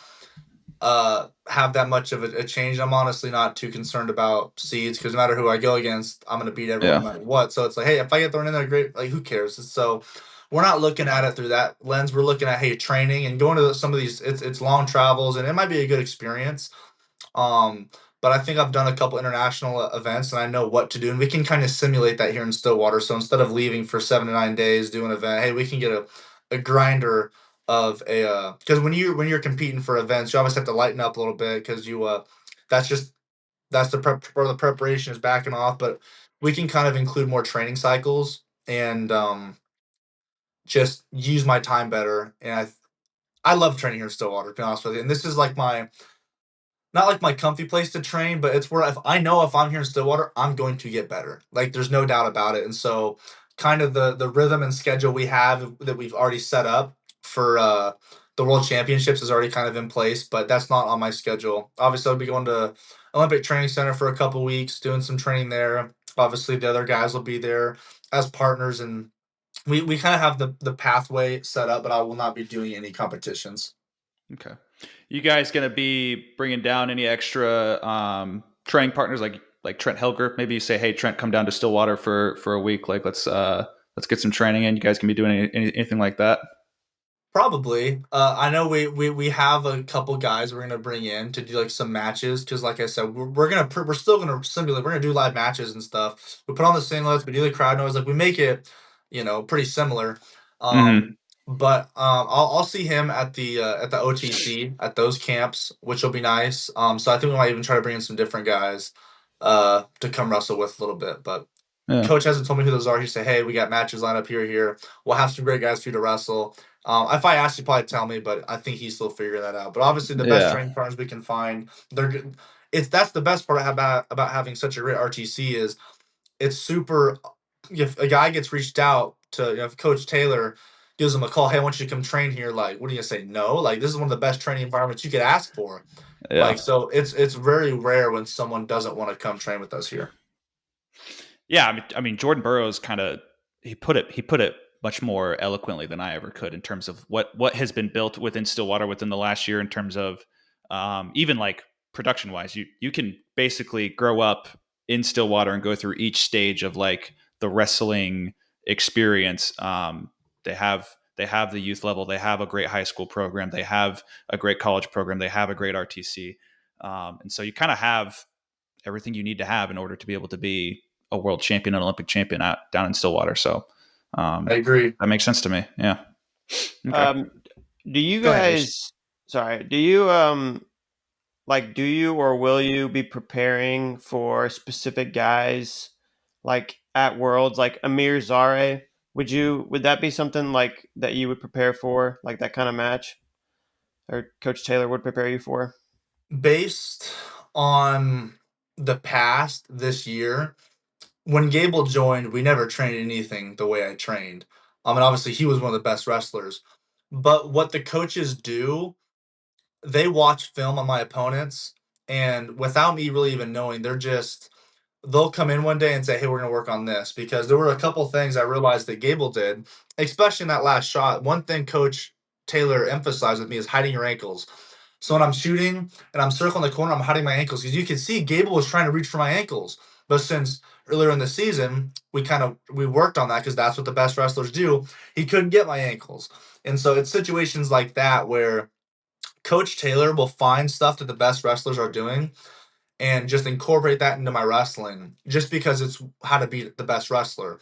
have that much of a change. I'm honestly not too concerned about seeds because no matter who I go against, I'm going to beat everyone no matter what. So it's hey, if I get thrown in there, great. Who cares? So we're not looking at it through that lens. We're looking at training and going to some of these. It's long travels, and it might be a good experience. but I think I've done a couple international events and I know what to do. And we can kind of simulate that here in Stillwater. So instead of leaving for 7 to 9 days, do an event, hey, we can get a grinder of a because when you're competing for events, you always have to lighten up a little bit because that's just that's the prep or the preparation is backing off. But we can kind of include more training cycles and just use my time better. And I love training here in Stillwater, to be honest with you. And this is like my not like my comfy place to train, but it's where if I know if I'm here in Stillwater, I'm going to get better. Like there's no doubt about it. And so kind of the rhythm and schedule we have that we've already set up for the World Championships is already kind of in place, but that's not on my schedule. Obviously, I'll be going to Olympic Training Center for a couple weeks, doing some training there. Obviously, the other guys will be there as partners, and we kind of have the pathway set up, but I will not be doing any competitions. Okay. You guys going to be bringing down any extra training partners like Trent Helger? Maybe you say, hey, Trent, come down to Stillwater for a week. Like let's get some training in. You guys can be doing anything like that? Probably. I know we have a couple guys we're gonna bring in to do like some matches because, like I said, we're still gonna simulate. We're gonna do live matches and stuff. We put on the singlets, we do the crowd noise, like we make it, pretty similar. Mm-hmm. But I'll see him at the OTC at those camps, which will be nice. So I think we might even try to bring in some different guys to come wrestle with a little bit. But Yeah. coach hasn't told me who those are. He said, "Hey, we got matches lined up here. We'll have some great guys for you to wrestle." If I asked, he'd probably tell me, but I think he's still figuring that out. But obviously, the best Yeah. training partners we can find, they're good. That's the best part about having such a great RTC is it's super. If a guy gets reached out to, if Coach Taylor gives him a call, hey, I want you to come train here. Like, what are you gonna say? No. Like, this is one of the best training environments you could ask for. Yeah. Like, so it's very rare when someone doesn't want to come train with us here. Yeah, I mean, Jordan Burroughs he put it much more eloquently than I ever could in terms of what has been built within Stillwater within the last year in terms of even like production wise. You can basically grow up in Stillwater and go through each stage of like the wrestling experience. They have the youth level. They have a great high school program. They have a great college program. They have a great RTC, and so you kind of have everything you need to have in order to be able to be a world champion, an Olympic champion down in Stillwater. So I agree. that makes sense to me. Yeah. Okay. Do you Go ahead, guys? Sorry. Do you do you or will you be preparing for specific guys like at Worlds, like Amir Zare? Would that be something like that you would prepare for, like that kind of match, or Coach Taylor would prepare you for? Based on the past this year, when Gable joined, we never trained anything the way I trained. And obviously he was one of the best wrestlers. But what the coaches do, they watch film on my opponents, and without me really even knowing, they'll come in one day and say, "Hey, we're gonna work on this," because there were a couple things I realized that Gable did, especially in that last shot. One thing Coach Taylor emphasized with me is hiding your ankles. So when I'm shooting and I'm circling the corner, I'm hiding my ankles because you can see Gable was trying to reach for my ankles. But since earlier in the season, we worked on that because that's what the best wrestlers do. He couldn't get my ankles, and so it's situations like that where Coach Taylor will find stuff that the best wrestlers are doing and just incorporate that into my wrestling just because it's how to be the best wrestler.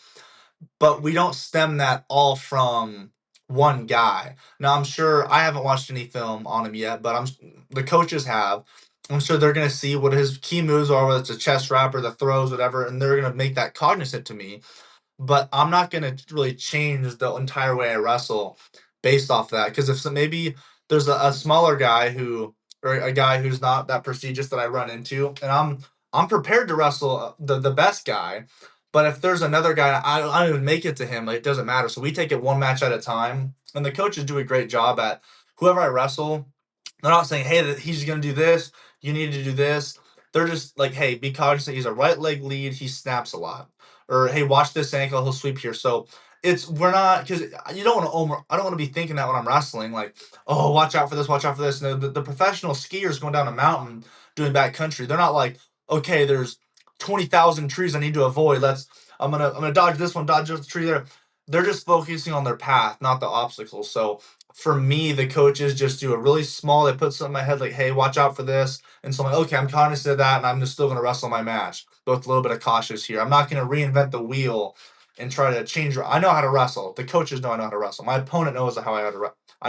But we don't stem that all from one guy. Now I'm sure I haven't watched any film on him yet, but the coaches have. I'm sure they're gonna see what his key moves are, whether it's a chest wrap or the throws, whatever, and they're gonna make that cognizant to me. But I'm not gonna really change the entire way I wrestle based off that. Because if maybe there's a smaller guy or a guy who's not that prestigious that I run into, and I'm prepared to wrestle the best guy. But if there's another guy, I don't even make it to him. Like, it doesn't matter. So we take it one match at a time, and the coaches do a great job at whoever I wrestle. They're not saying, "Hey, that he's gonna do this. You need to do this." They're just like, "Hey, be cognizant. He's a right leg lead. He snaps a lot." Or, "Hey, watch this ankle. He'll sweep here." So we're not because you don't want to. I don't want to be thinking that when I'm wrestling, like, "Oh, watch out for this. Watch out for this." No, the professional skiers going down a mountain doing backcountry, they're not like, "Okay, there's 20,000 trees I need to avoid. I'm gonna dodge this one, dodge this tree there." they're just focusing on their path, not the obstacles. So for me, the coaches just do a really small, they put something in my head like, hey, watch out for this. And so I'm like, okay, I'm cognizant of that, and I'm just still going to wrestle my match, but with a little bit of cautious here. I'm not going to reinvent the wheel and try to change. I know how to wrestle. The coaches know I know how to wrestle. My opponent knows how I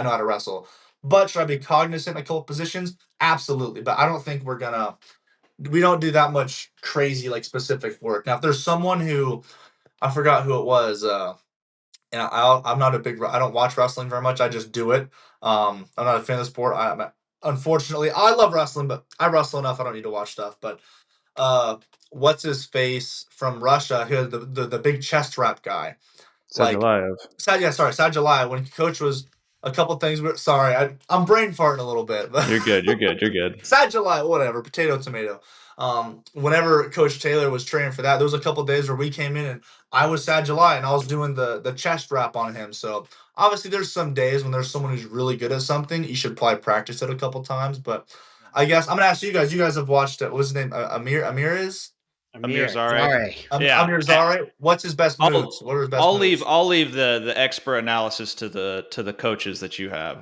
know how to wrestle. But should I be cognizant in a couple positions? Absolutely. But I don't think we don't do that much crazy, like, specific work. Now, if there's someone who, I forgot who it was, and I'm not a big. I don't watch wrestling very much. I just do it. I'm not a fan of the sport. Unfortunately, I love wrestling, but I wrestle enough. I don't need to watch stuff. But what's his face from Russia? Who the big chest wrap guy? Like, Sadulayev. When coach was a couple things. Sorry, I'm brain farting a little bit. But You're good. You're good. You're good. Sadulayev, whatever. Potato, tomato. Whenever Coach Taylor was training for that, there was a couple days where we came in and I was Sad July and I was doing the chest wrap on him. So obviously there's some days when there's someone who's really good at something, you should probably practice it a couple times. But I guess I'm gonna ask you guys. You guys have watched it. What's his name? Amir Zare. Yeah. Amir Zare. What's his best moves? What are his best moves? I'll leave the expert analysis to the coaches that you have.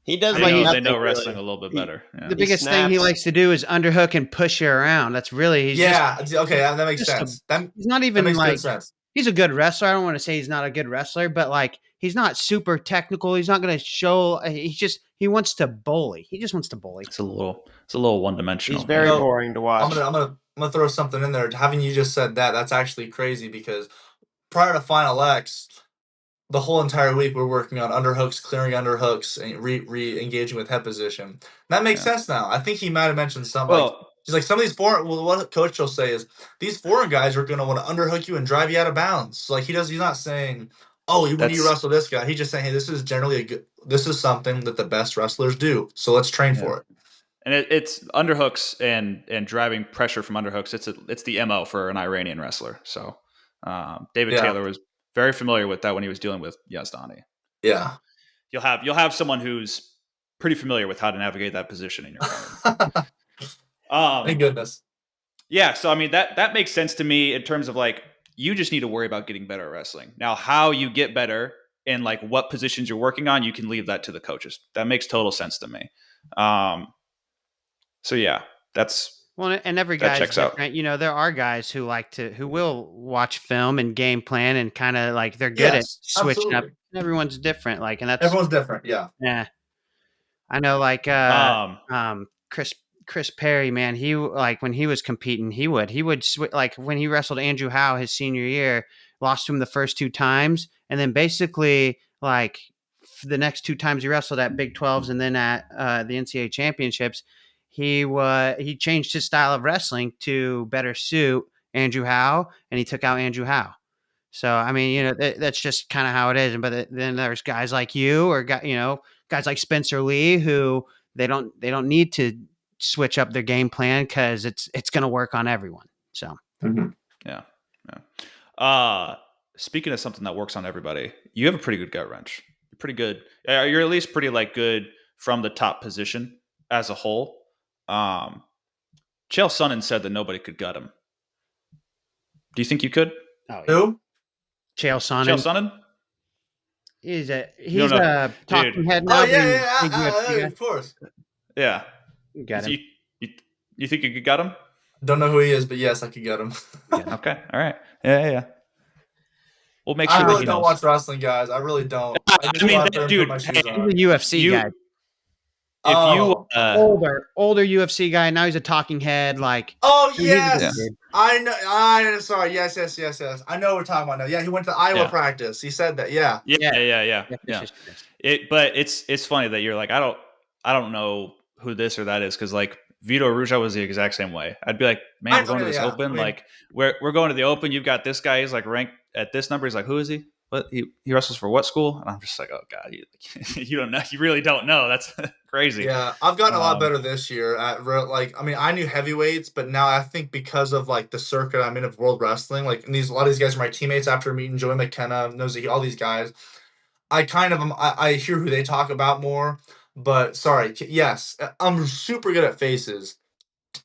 He does they know wrestling a little bit better. Yeah. The biggest thing he likes to do is underhook and push you around. That's really okay. That makes sense. He's not even that makes like good sense. He's a good wrestler. I don't want to say he's not a good wrestler, but like he's not super technical. He's not going to show. He wants to bully. He just wants to bully. It's a little one dimensional. He's very boring to watch. I'm gonna throw something in there. Having you just said that, that's actually crazy because prior to Final X, the whole entire week we're working on underhooks, clearing underhooks, and re-engaging with head position. That makes sense now. I think he might have mentioned something. He's like some of these foreign. Well, what coach will say is these foreign guys are going to want to underhook you and drive you out of bounds. So like he's not saying, oh, when you wrestle this guy. He's just saying, hey, this is generally this is something that the best wrestlers do. So let's train for it. And it's underhooks and driving pressure from underhooks. It's the MO for an Iranian wrestler. So David Taylor was very familiar with that when he was dealing with Yazdani. Yeah. You'll have someone who's pretty familiar with how to navigate that position in your corner. Thank goodness. Yeah, so I mean that makes sense to me in terms of like you just need to worry about getting better at wrestling. Now, how you get better and like what positions you're working on, you can leave that to the coaches. That makes total sense to me. So yeah, that's and every guy's different. Out. You know, there are guys who will watch film and game plan and kind of like they're good at switching up. Everyone's different, like, and everyone's different. Yeah. Yeah. I know, like Chris Perry, man. He like when he was competing, he would like when he wrestled Andrew Howe his senior year, lost to him the first 2 times, and then basically like the next 2 times he wrestled at Big 12s and then at the NCAA championships. He changed his style of wrestling to better suit Andrew Howe, and he took out Andrew Howe. So I mean, you know, that's just kind of how it is. But then there's guys like you, or guys like Spencer Lee, who they don't need to switch up their game plan because it's going to work on everyone. So yeah. Speaking of something that works on everybody, you have a pretty good gut wrench. You're pretty good. You're at least pretty like good from the top position as a whole. Chael Sonnen said that nobody could gut him. Do you think you could? Oh, yeah. Who? Chael Sonnen. He's a talking head now. Oh yeah, of course. Yeah, you got him. You think you could gut him? Don't know who he is, but yes, I could get him. Okay, all right. Yeah. We'll make sure. I really don't watch wrestling, guys. I really don't. I mean, dude, he's a UFC guy. If you older UFC guy, now he's a talking head. Like, oh yes, I know. Sorry, yes. I know what we're talking about now. Yeah, he went to Iowa practice. He said that. Yeah. But it's funny that you're like, I don't know who this or that is because like Vito Ruja was the exact same way. I'd be like, man, we're going to this open. Like we're going to the open. You've got this guy. He's like ranked at this number. He's like, who is he? What he wrestles for what school? And I'm just like, oh god, you don't know. You really don't know. That's crazy. Yeah, I've gotten a lot better this year. I knew heavyweights, but now I think because of like the circuit I'm in of world wrestling, like and a lot of these guys are my teammates after meeting Joey McKenna, Nosey, all these guys. I kind of I hear who they talk about more. But sorry, yes, I'm super good at faces.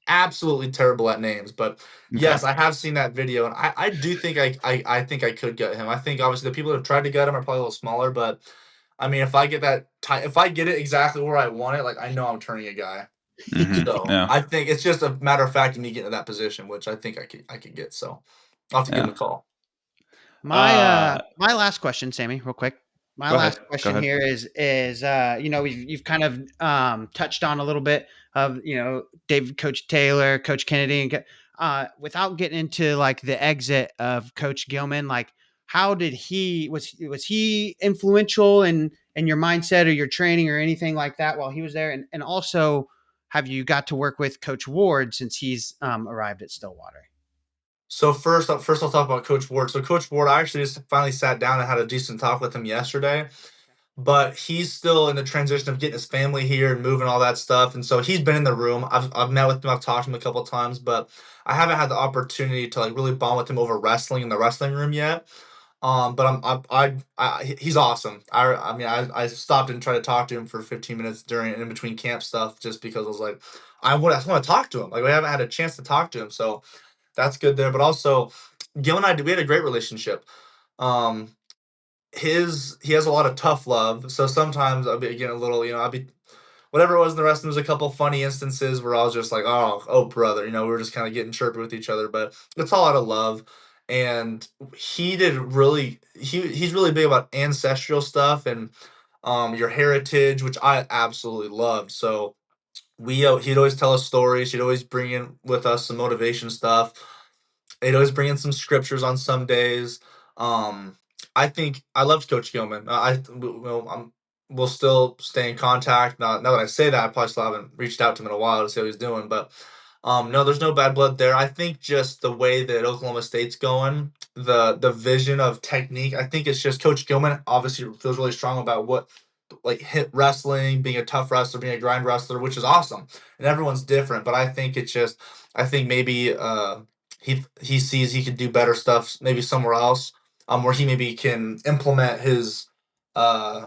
absolutely terrible at names. But Okay. yes, I have seen that video, and I do think I think I could gut him. I think obviously the people that have tried to gut him are probably a little smaller, but I mean, if I get if I get it exactly where I want it, like I know I'm turning a guy. So Yeah. I think it's just a matter of fact, you need to get into that position, which I think I could get. So I'll have to give him Yeah. a call. My last question, Sammy, real quick. My Go ahead. last Go question ahead. here is you know, you've kind of touched on a little bit of, you know, David, Coach Taylor, Coach Kennedy, and without getting into like the exit of Coach Gilman, like how did was he influential in your mindset or your training or anything like that while he was there? And also, have you got to work with Coach Ward since he's arrived at Stillwater? So first I'll talk about Coach Ward. So Coach Ward, I actually just finally sat down and had a decent talk with him yesterday. But he's still in the transition of getting his family here and moving all that stuff. And so he's been in the room. I've met with him. I've talked to him a couple of times, but I haven't had the opportunity to like really bond with him over wrestling in the wrestling room yet. But he's awesome. I mean, I stopped and tried to talk to him for 15 minutes during in between camp stuff just because I was like, I just want to talk to him. Like we haven't had a chance to talk to him, so that's good there. But also, Gil and I, we had a great relationship. Um, he has a lot of tough love. So sometimes I'll be getting a little, I'll be whatever it was in the rest. There was a couple funny instances where I was just like, oh brother, we were just kind of getting chirpy with each other, but it's all out of love. And he's really big about ancestral stuff and your heritage, which I absolutely loved. So he'd always tell us stories. He'd always bring in with us some motivation stuff. They'd always bring in some scriptures on some days. Um, I think I loved Coach Gilman. We'll still stay in contact. Now that I say that, I probably still haven't reached out to him in a while to see how he's doing. But no, there's no bad blood there. I think just the way that Oklahoma State's going, the vision of technique. I think it's just Coach Gilman obviously feels really strong about what like hit wrestling, being a tough wrestler, being a grind wrestler, which is awesome. And everyone's different, but I think it's just I think maybe he sees he could do better stuff maybe somewhere else, where he maybe can implement his uh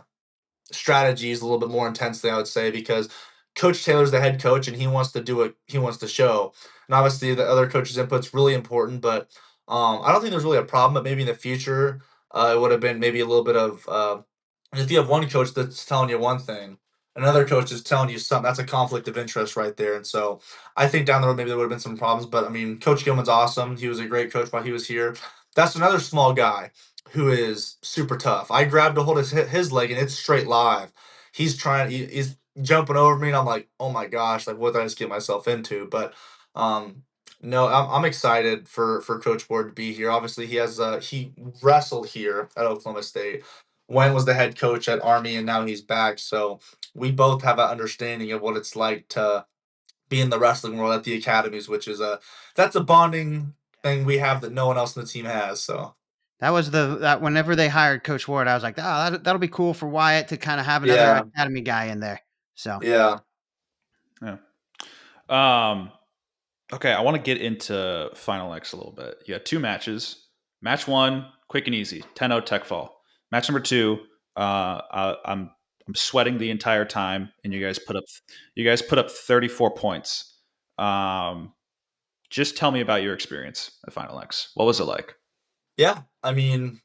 strategies a little bit more intensely, I would say, because Coach Taylor's the head coach and he wants to do what he wants to show. And obviously the other coach's input's really important, but I don't think there's really a problem, but maybe in the future, it would have been maybe a little bit of if you have one coach that's telling you one thing, another coach is telling you something, that's a conflict of interest right there. And so I think down the road maybe there would have been some problems, but I mean Coach Gilman's awesome. He was a great coach while he was here. That's another small guy who is super tough. I grabbed a hold of his leg and it's straight live. He's jumping over me and I'm like, oh my gosh, like what did I just get myself into? But um, no, I'm excited for Coach Ward to be here. Obviously, he wrestled here at Oklahoma State. Wen was the head coach at Army, and now he's back. So we both have an understanding of what it's like to be in the wrestling world at the academies, which is that's a bonding thing we have that no one else in the team has. So That was that whenever they hired Coach Ward, I was like, oh, that'll be cool for Wyatt to kind of have another yeah, academy guy in there. So yeah. Yeah. Um, okay, I want to get into Final X a little bit. You got two matches. Match one, quick and easy, 10-0 Tech Fall. Match number two, I'm sweating the entire time, and you guys put up 34 points. Just tell me about your experience at Final X. What was it like? Yeah, I mean,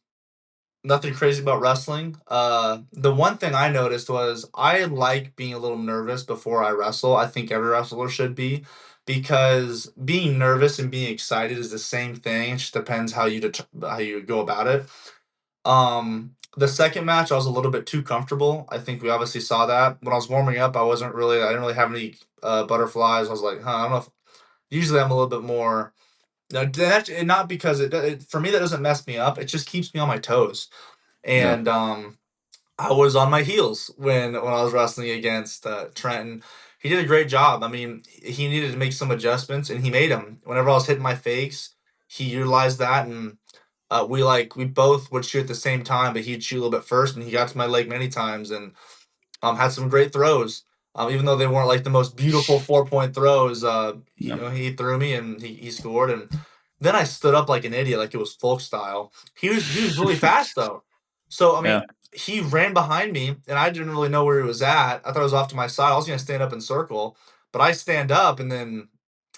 nothing crazy about wrestling. The one thing I noticed was I like being a little nervous before I wrestle. I think every wrestler should be, because being nervous and being excited is the same thing. It just depends how you go about it. The second match, I was a little bit too comfortable. I think we obviously saw that when I was warming up. I didn't really have any butterflies. I was like, I don't know. Usually, I'm a little bit more. No, and not because for me that doesn't mess me up. It just keeps me on my toes. Yeah. And I was on my heels when I was wrestling against Trenton. He did a great job. I mean, he needed to make some adjustments, and he made them. Whenever I was hitting my fakes, he utilized that, and we both would shoot at the same time, but he'd shoot a little bit first, and he got to my leg many times, and had some great throws. Even though they weren't like the most beautiful 4-point throws, Yeah. he threw me and he scored. And then I stood up like an idiot, like it was folk style. He was really fast though. So I Yeah. mean, he ran behind me, and I didn't really know where he was at. I thought I was off to my side. I was gonna stand up and circle, but I stand up, and then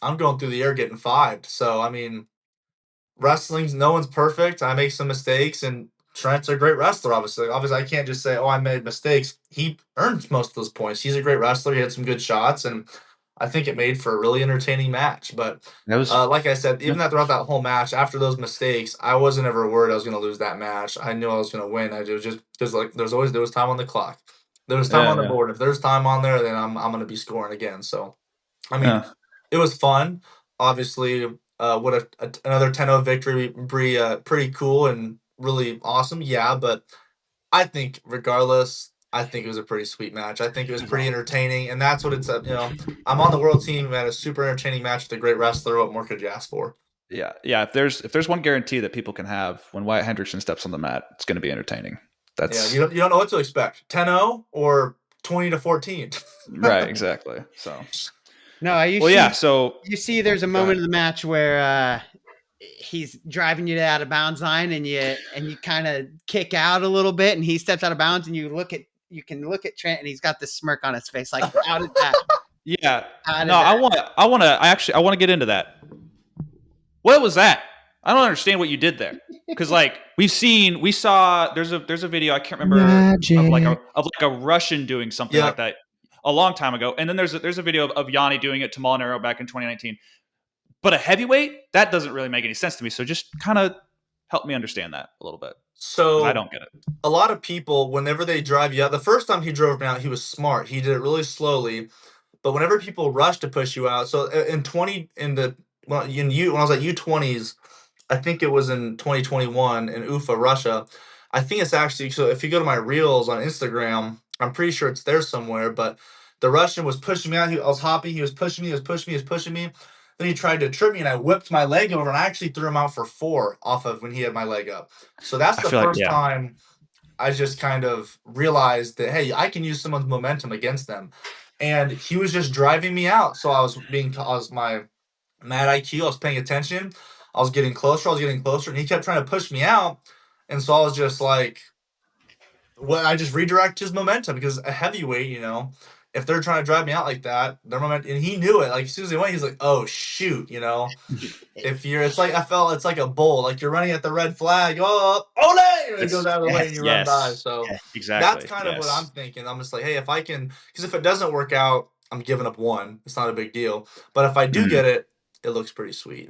I'm going through the air getting fived. So I mean, wrestling's no one's perfect. I make some mistakes, and Trent's a great wrestler. Obviously, I can't just say, "Oh, I made mistakes." He earned most of those points. He's a great wrestler. He had some good shots, and I think it made for a really entertaining match. But That was like I said, even throughout that whole match, after those mistakes, I wasn't ever worried I was going to lose that match. I knew I was going to win. I was just because like there was time on the clock, there was time on the yeah, board. If there's time on there, then I'm going to be scoring again. So I mean, yeah. it was fun. Obviously, what another 10-0 victory, pretty cool and really awesome. Yeah, but I think regardless, I think it was a pretty sweet match. I think it was pretty entertaining, and that's what it's. I'm on the world team. We had a super entertaining match with a great wrestler. What more could you ask for? Yeah. If there's one guarantee that people can have when Wyatt Hendrickson steps on the mat, it's going to be entertaining. Yeah, That's you don't know what to expect. 10-0 or 20-14. right, exactly. So, No, well, yeah. So, you see there's a Go moment ahead. in the match where he's driving you to out of bounds line and you kind of kick out a little bit and he steps out of bounds and you can look at Trent and he's got this smirk on his face like how did that yeah. how No, did that I want to get into that. What was that? I don't understand what you did there. Because like we saw there's a video I can't remember of like a Russian doing something Yeah. like that a long time ago, and then there's a video of Yanni doing it to Molinaro back in 2019. But a heavyweight, that doesn't really make any sense to me. So just kind of help me understand that a little bit because I So don't get it. a lot of people, whenever they drive you out, the first time he drove me out, he was smart. He did it really slowly. But whenever people rush to push you out, so in 20 in the well, in you when I was at U20s, I think it was in 2021 in Ufa, Russia. I think it's actually so if you go to my reels on Instagram, I'm pretty sure it's there somewhere. But the Russian was pushing me out. I was hopping. He was pushing me. He was pushing me. He was pushing me. Then he tried to trip me, and I whipped my leg over, and I actually threw him out for 4 off of when he had my leg up. So that's I the feel like first time I just kind of realized that hey, I can use someone's momentum against them, and he was just driving me out. So I was my mad IQ. I was paying attention. I was getting closer. I was getting closer, and he kept trying to push me out. And so I was just like, well, I just redirect his momentum because a heavyweight, if they're trying to drive me out like that, their momentum, and he knew it. Like as soon as he went, he's like, oh shoot, if you're, it's like I felt it's like a bull, like you're running at the red flag. Oh, ole! And it goes it's out of the way and you run by. yes, So that's exactly, kind of what I'm yes. thinking. I'm just like, hey, if I can, because if it doesn't work out, I'm giving up one. It's not a big deal. But if I do Mm, get it, it looks pretty sweet.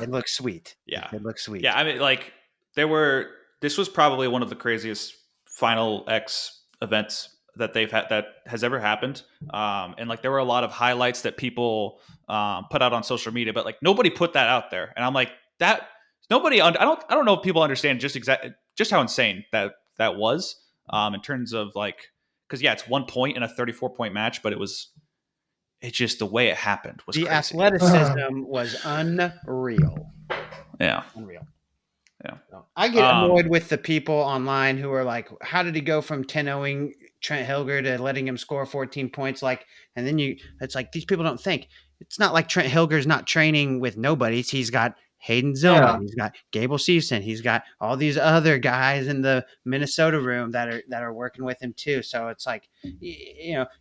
it looks sweet yeah, it looks sweet yeah. I mean, like this was probably one of the craziest Final X events that they've had that has ever happened. And like there were a lot of highlights that people put out on social media, but like nobody put that out there. And I'm like that nobody. I don't know if people understand just how insane that was in terms of like because yeah, it's 1 point in a 34-point match, but it's just the way it happened was the crazy. athleticism was unreal Yeah, unreal yeah. So, I get annoyed with the people online who are like, how did he go from 10-0ing Trent Hilger to letting him score 14 points? Like, and then it's like, these people don't think. It's not like Trent Hilger's not training with nobodies. He's got Hayden Zillman. Yeah. He's got Gable Steveson. He's got all these other guys in the Minnesota room that are working with him too. So it's like,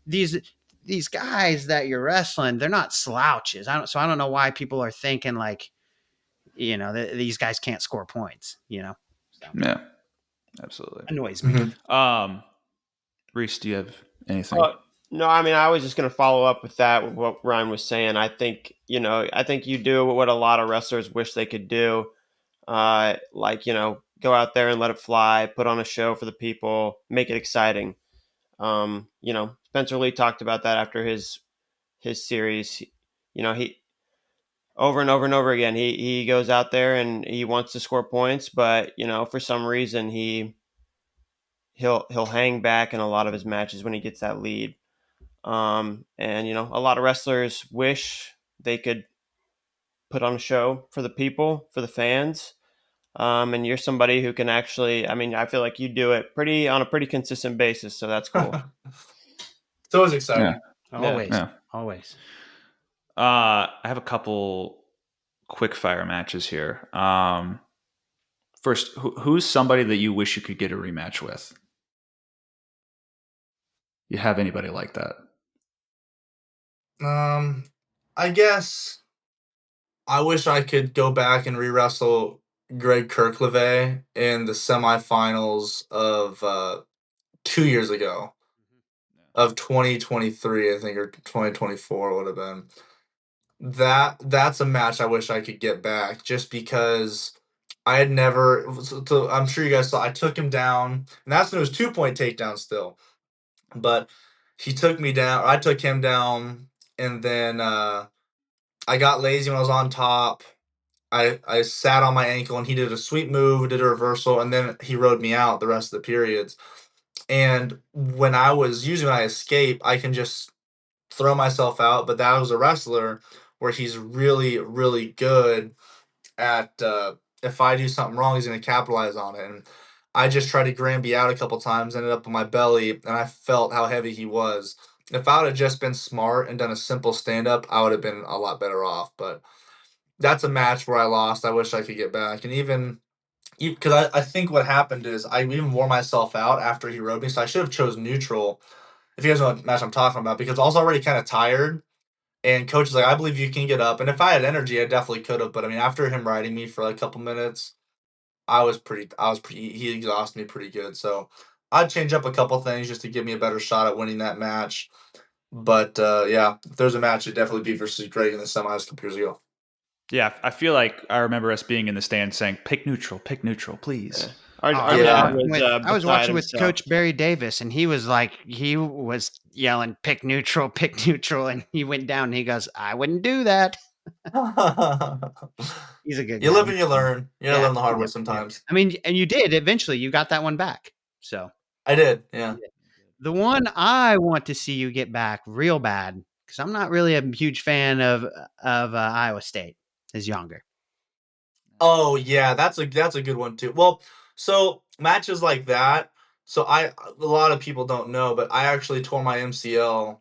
these guys that you're wrestling, they're not slouches. I don't know why people are thinking like, these guys can't score points, So, Yeah, absolutely. annoys me. Mhm. Reese, do you have anything? No, I mean, I was just going to follow up with that, with what Ryan was saying. I think you do what a lot of wrestlers wish they could do. Go out there and let it fly, put on a show for the people, make it exciting. Spencer Lee talked about that after his series. He over and over and over again, he goes out there and he wants to score points, but for some reason he'll hang back in a lot of his matches when he gets that lead. And a lot of wrestlers wish they could put on a show for the people, for the fans. And you're somebody who can actually, I mean, I feel like you do it on a pretty consistent basis. So that's cool. It's always Yeah, exciting. Always, yeah. always. I have a couple quick fire matches here. First, who's somebody that you wish you could get a rematch with? You have anybody like that? I guess I wish I could go back and re-wrestle Greg Kirkleve in the semifinals of 2 years ago of 2023, I think, or 2024 would have been. That's a match I wish I could get back, just because I had never. So I'm sure you guys saw. I took him down, and that's when it was 2 point takedown still. But he took me down. Or I took him down, and then I got lazy when I was on top. I sat on my ankle, and he did a sweep move, did a reversal, and then he rode me out the rest of the periods. And when I escape, I can just throw myself out. But that was a wrestler where he's really, really good at if I do something wrong, he's going to capitalize on it. And I just tried to Granby out a couple times, ended up on my belly, and I felt how heavy he was. If I would have just been smart and done a simple stand up, I would have been a lot better off. But that's a match where I lost. I wish I could get back. And even because I think what happened is I even wore myself out after he rode me, so I should have chose neutral. If you guys know what match I'm talking about, because I was already kind of tired, and coach is like, I believe you can get up. And if I had energy, I definitely could have. But I mean, after him riding me for like a couple minutes, he exhausted me pretty good. So I'd change up a couple things just to give me a better shot at winning that match. But yeah, if there's a match, it'd definitely be versus Greg in the semis a couple years ago. Yeah, I feel like I remember us being in the stand saying, pick neutral, please. Yeah. Our Yeah. dad I was beside watching with himself. Coach Barry Davis, and he was yelling, pick neutral, and he went down and he goes, I wouldn't do that. He's a good guy. You live and you learn. You gotta learn the hard way yeah. sometimes. I mean, and you did eventually. You got that one back. So I did, yeah. the one I want to see you get back real bad, because I'm not really a huge fan of Iowa State, is younger. Oh yeah, that's a good one too. Well, so matches like that. So a lot of people don't know, but I actually tore my MCL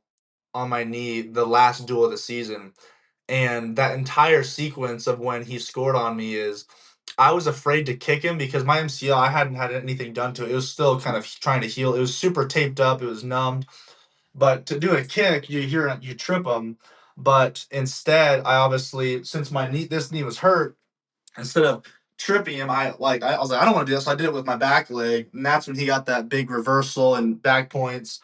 on my knee the last duel of the season. And that entire sequence of when he scored on me is I was afraid to kick him because my MCL, I hadn't had anything done to it. It was still kind of trying to heal. It was super taped up. It was numbed. But to do a kick, you trip him. But instead, I obviously, since this knee was hurt, instead of tripping him, I was like, I don't want to do this. So I did it with my back leg, and that's when he got that big reversal and back points.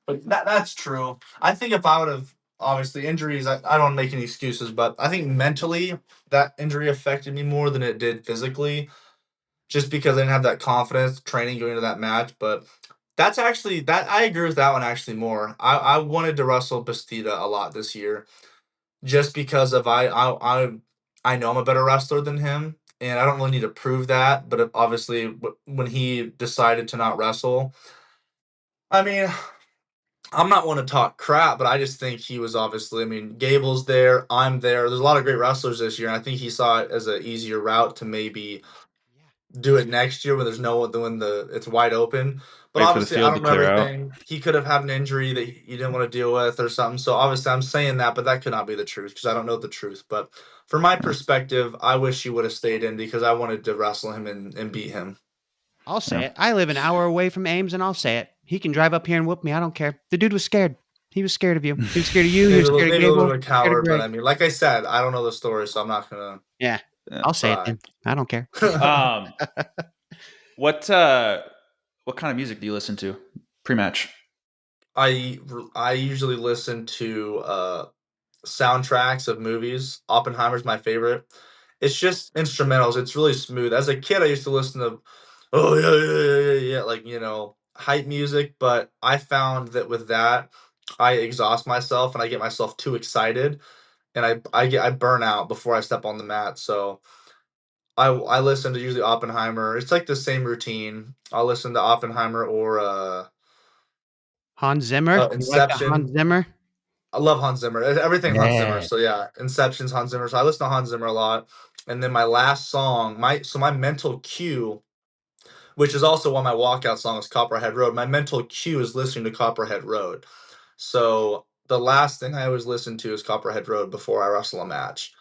But that's true. I think if I would have, obviously injuries, I don't want to make any excuses, but I think mentally that injury affected me more than it did physically, just because I didn't have that confidence training going into that match. But that's actually that I agree with that one actually more. I wanted to wrestle Bastida a lot this year, just because of I know I'm a better wrestler than him, and I don't really need to prove that. But obviously, when he decided to not wrestle, I mean, I'm not one to talk crap, but I just think he was obviously. I mean, Gable's there, I'm there. There's a lot of great wrestlers this year, and I think he saw it as an easier route to maybe do it next year when there's no when it's wide open. But Wait for the obviously, I field to don't know clear out. everything. He could have had an injury that he didn't want to deal with or something. So obviously, I'm saying that, but that could not be the truth because I don't know the truth. But from my perspective, I wish he would have stayed in because I wanted to wrestle him and beat him. I'll say it. I live an hour away from Ames, and I'll say it. He can drive up here and whoop me. I don't care. The dude was scared. He was scared of you. He was scared of you. He was scared of Maybe a Gable. little bit of a coward, but I mean, like I said, I don't know the story, so I'm not gonna. Yeah, I'll say it then. I don't care. What kind of music do you listen to pre-match? I usually listen to soundtracks of movies. Oppenheimer's my favorite. It's just instrumentals. It's really smooth. As a kid, I used to listen to, oh yeah, like hype music. But I found that with that, I exhaust myself and I get myself too excited, and I burn out before I step on the mat. So I listen to usually Oppenheimer. It's like the same routine. I'll listen to Oppenheimer or Hans Zimmer. You like the Inception. Hans Zimmer? I love Hans Zimmer. Everything Hans Zimmer. Yeah. So yeah, Inception's Hans Zimmer. So I listen to Hans Zimmer a lot. And then my last song, my mental cue, which is also why my walkout song is Copperhead Road. My mental cue is listening to Copperhead Road. So the last thing I always listen to is Copperhead Road before I wrestle a match.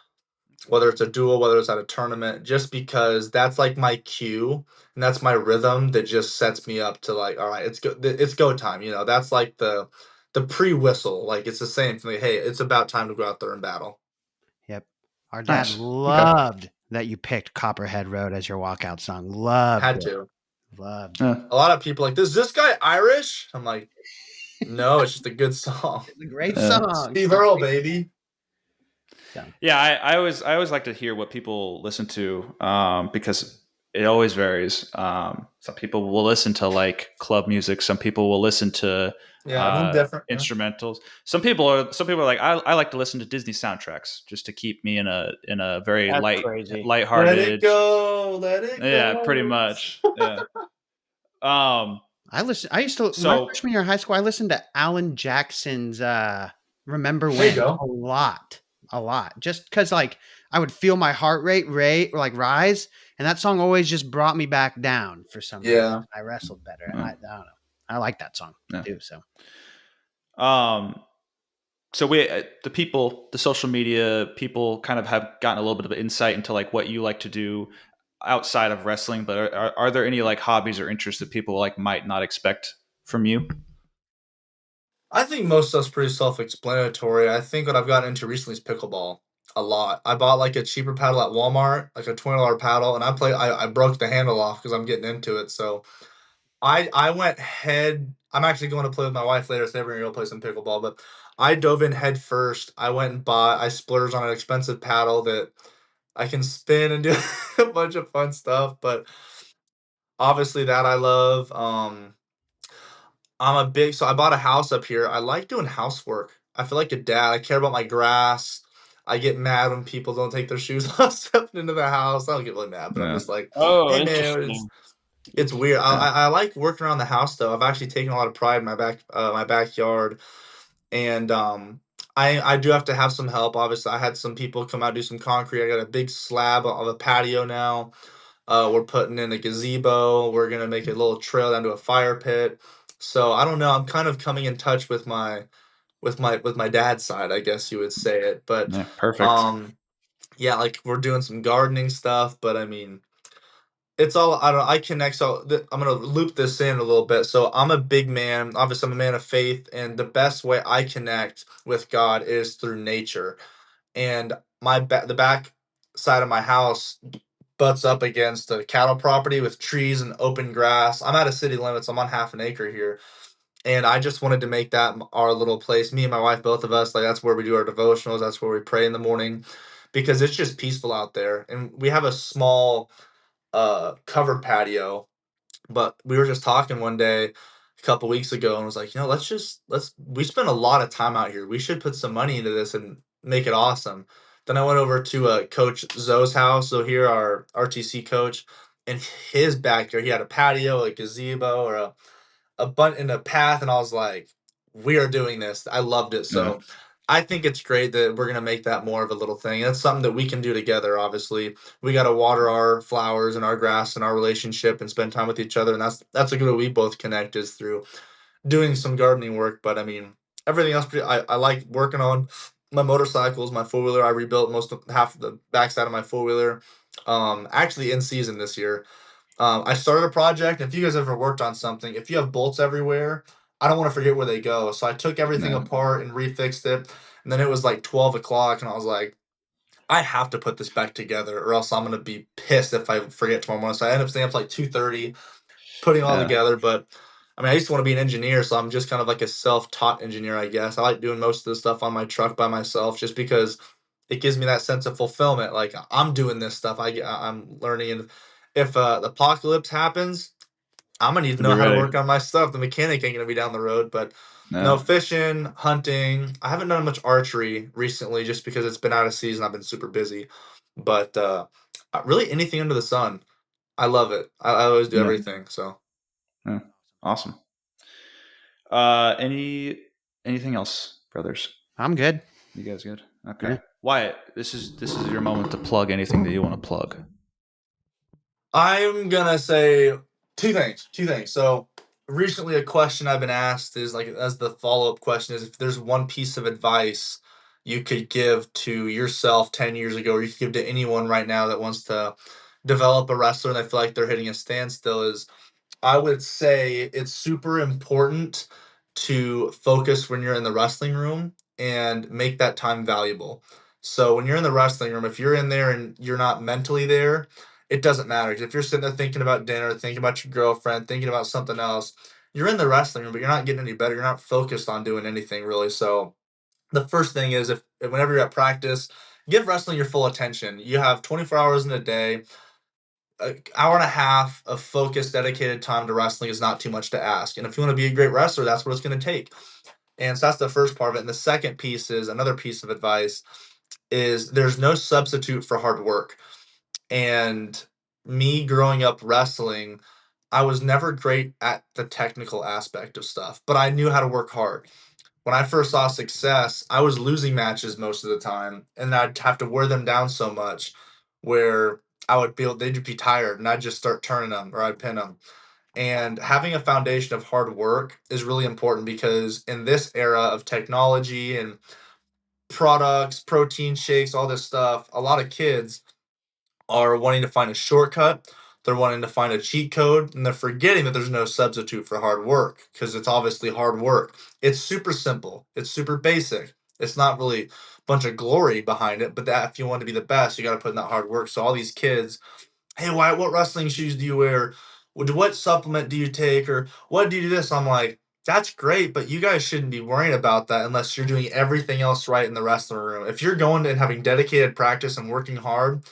Whether it's a duel, whether it's at a tournament, just because that's like my cue and that's my rhythm that just sets me up to like, all right, it's go time. That's like the pre-whistle. Like it's the same thing. Hey, it's about time to go out there and battle. Yep. Our dad Nice. Okay. loved that you picked Copperhead Road as your walkout song. Loved Had it. to. Loved. Yeah. A lot of people like, is this guy Irish? I'm like, no, it's just a good song. It's a great Yeah. song. Steve Earle, baby. Yeah, I always like to hear what people listen to because it always varies. Some people will listen to like club music. Some people will listen to Yeah, everyone's different. Yeah. instrumentals. Some people are like I like to listen to Disney soundtracks just to keep me in a very That's crazy. lighthearted. Let it go, let it go. Yeah, pretty much. Yeah. I used to my So freshman year of high school. I listened to Alan Jackson's "Remember There you When" go. a lot, just because like I would feel my heart rate like rise, and that song always just brought me back down for some reason. Yeah. I wrestled better. Yeah. I don't know. I like that song Yeah. too. So so the social media people kind of have gotten a little bit of insight into like what you like to do outside of wrestling, but are there any like hobbies or interests that people like might not expect from you? I think most stuff's pretty self-explanatory. I think what I've gotten into recently is pickleball a lot. I bought like a cheaper paddle at Walmart, like a $20 paddle, and I broke the handle off because I'm getting into it. So I went head. I'm actually going to play with my wife later, so we're gonna go play some pickleball. But I dove in head first. I splurged on an expensive paddle that I can spin and do a bunch of fun stuff. But obviously that I love. So I bought a house up here. I like doing housework. I feel like a dad. I care about my grass. I get mad when people don't take their shoes off stepping into the house. I don't get really mad, but I'm Yeah. just like, Oh, hey man, it's weird. Yeah. I like working around the house though. I've actually taken a lot of pride in my backyard, and I do have to have some help. Obviously, I had some people come out do some concrete. I got a big slab of a patio now. We're putting in a gazebo. We're gonna make a little trail down to a fire pit. So I don't know. I'm kind of coming in touch with my dad's side, I guess you would say it. But Yeah, perfect. um, yeah, like we're doing some gardening stuff. But I mean, it's all I don't know. I connect. So I'm gonna loop this in a little bit. So I'm a big man. Obviously, I'm a man of faith, and the best way I connect with God is through nature. And the back side of my house butts up against a cattle property with trees and open grass. I'm out of city limits. I'm on half an acre here, and I just wanted to make that our little place. Me and my wife, both of us, like that's where we do our devotionals. That's where we pray in the morning, because it's just peaceful out there. And we have a small covered patio, but we were just talking one day a couple weeks ago and was like, let's we spend a lot of time out here. We should put some money into this and make it awesome. Then I went over to Coach Zoe's house. So here our RTC coach, in his backyard, he had a patio, a gazebo, or a bunt in a path, and I was like, we are doing this. I loved it. Yeah. So I think it's great that we're gonna make that more of a little thing. That's something that we can do together. Obviously, we got to water our flowers and our grass and our relationship and spend time with each other, and that's a good way we both connect is through doing some gardening work. But I mean, everything else, I like working on my motorcycles, my four wheeler. I rebuilt half of the backside of my four wheeler. Actually in season this year. I started a project. If you guys ever worked on something, if you have bolts everywhere, I don't want to forget where they go. So I took everything Yeah. apart and refixed it. And then it was like 12 o'clock, and I was like, I have to put this back together, or else I'm gonna be pissed if I forget tomorrow morning. So I ended up staying up to like 2:30, putting it all Yeah. together. But I mean, I used to want to be an engineer, so I'm just kind of like a self-taught engineer, I guess. I like doing most of the stuff on my truck by myself, just because it gives me that sense of fulfillment. Like I'm doing this stuff. I'm learning, and if the apocalypse happens, I'm gonna need to To be know how to ready. work on my stuff. The mechanic ain't gonna be down the road. But no, Yeah. fishing, hunting. I haven't done much archery recently just because it's been out of season. I've been super busy. But really anything under the sun. I love it. I always do Yeah. everything. So Yeah. Awesome. Anything else, brothers? I'm good. You guys good? Okay. Yeah. Wyatt, this is your moment to plug anything that you want to plug. I'm gonna say two things. Two things. So recently a question I've been asked is like as the follow-up question is if there's one piece of advice you could give to yourself 10 years ago, or you could give to anyone right now that wants to develop a wrestler and they feel like they're hitting a standstill, is I would say it's super important to focus when you're in the wrestling room and make that time valuable. So when you're in the wrestling room, if you're in there and you're not mentally there, it doesn't matter. 'Cause if you're sitting there thinking about dinner, thinking about your girlfriend, thinking about something else, you're in the wrestling room, but you're not getting any better. You're not focused on doing anything really. So the first thing is if whenever you're at practice, give wrestling your full attention. You have 24 hours in a day. An hour and a half of focused, dedicated time to wrestling is not too much to ask. And if you want to be a great wrestler, that's what it's going to take. And so that's the first part of it. And the second piece is another piece of advice is there's no substitute for hard work. And me growing up wrestling, I was never great at the technical aspect of stuff, but I knew how to work hard. When I first saw success, I was losing matches most of the time, and I'd have to wear them down so much where they'd be tired, and I'd just start turning them or I'd pin them. And having a foundation of hard work is really important because in this era of technology and products, protein shakes, all this stuff, a lot of kids are wanting to find a shortcut. They're wanting to find a cheat code, and they're forgetting that there's no substitute for hard work because it's obviously hard work. It's super simple. It's super basic. It's not really a bunch of glory behind it, but that if you want to be the best, you got to put in that hard work. So all these kids, hey, Wyatt, what wrestling shoes do you wear? What supplement do you take? Or what do you do this? I'm like, that's great, but you guys shouldn't be worrying about that unless you're doing everything else right in the wrestling room. If you're going and having dedicated practice and working hard,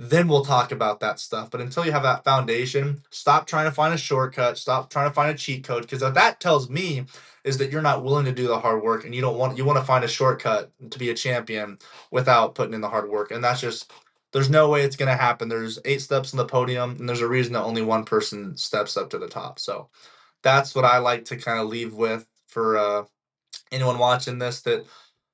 then we'll talk about that stuff. But until you have that foundation, stop trying to find a shortcut, stop trying to find a cheat code, because what that tells me is that you're not willing to do the hard work and you want to find a shortcut to be a champion without putting in the hard work. And that's just there's no way it's going to happen. There's 8 steps on the podium, and there's a reason that only one person steps up to the top. So that's what I like to kind of leave with for anyone watching this.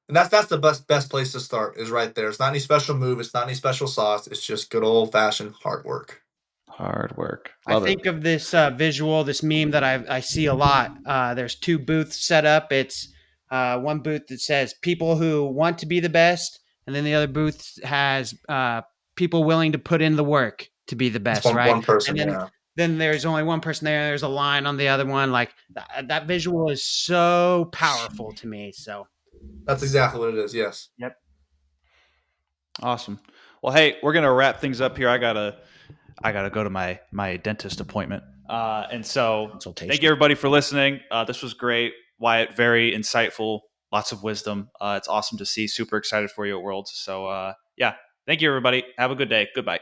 And that's the best place to start is right there. It's not any special move. It's not any special sauce. It's just good old fashioned hard work. Hard work. I Love it. think of this visual, this meme that I see a lot. There's 2 booths set up. It's one booth that says people who want to be the best, and then the other booth has people willing to put in the work to be the It's best, right? one person, And then yeah. then there's only one person there. There's a line on the other one. Like that visual is so powerful to me. So That's exactly what it is. Yes. yep. Awesome. Well, hey, we're gonna wrap things up here. I gotta go to my dentist appointment. And so Consultation. thank you everybody for listening. This was great. Wyatt, very insightful, lots of wisdom. It's awesome to see. Super excited for you at Worlds. So yeah, thank you everybody. Have a good day. Goodbye.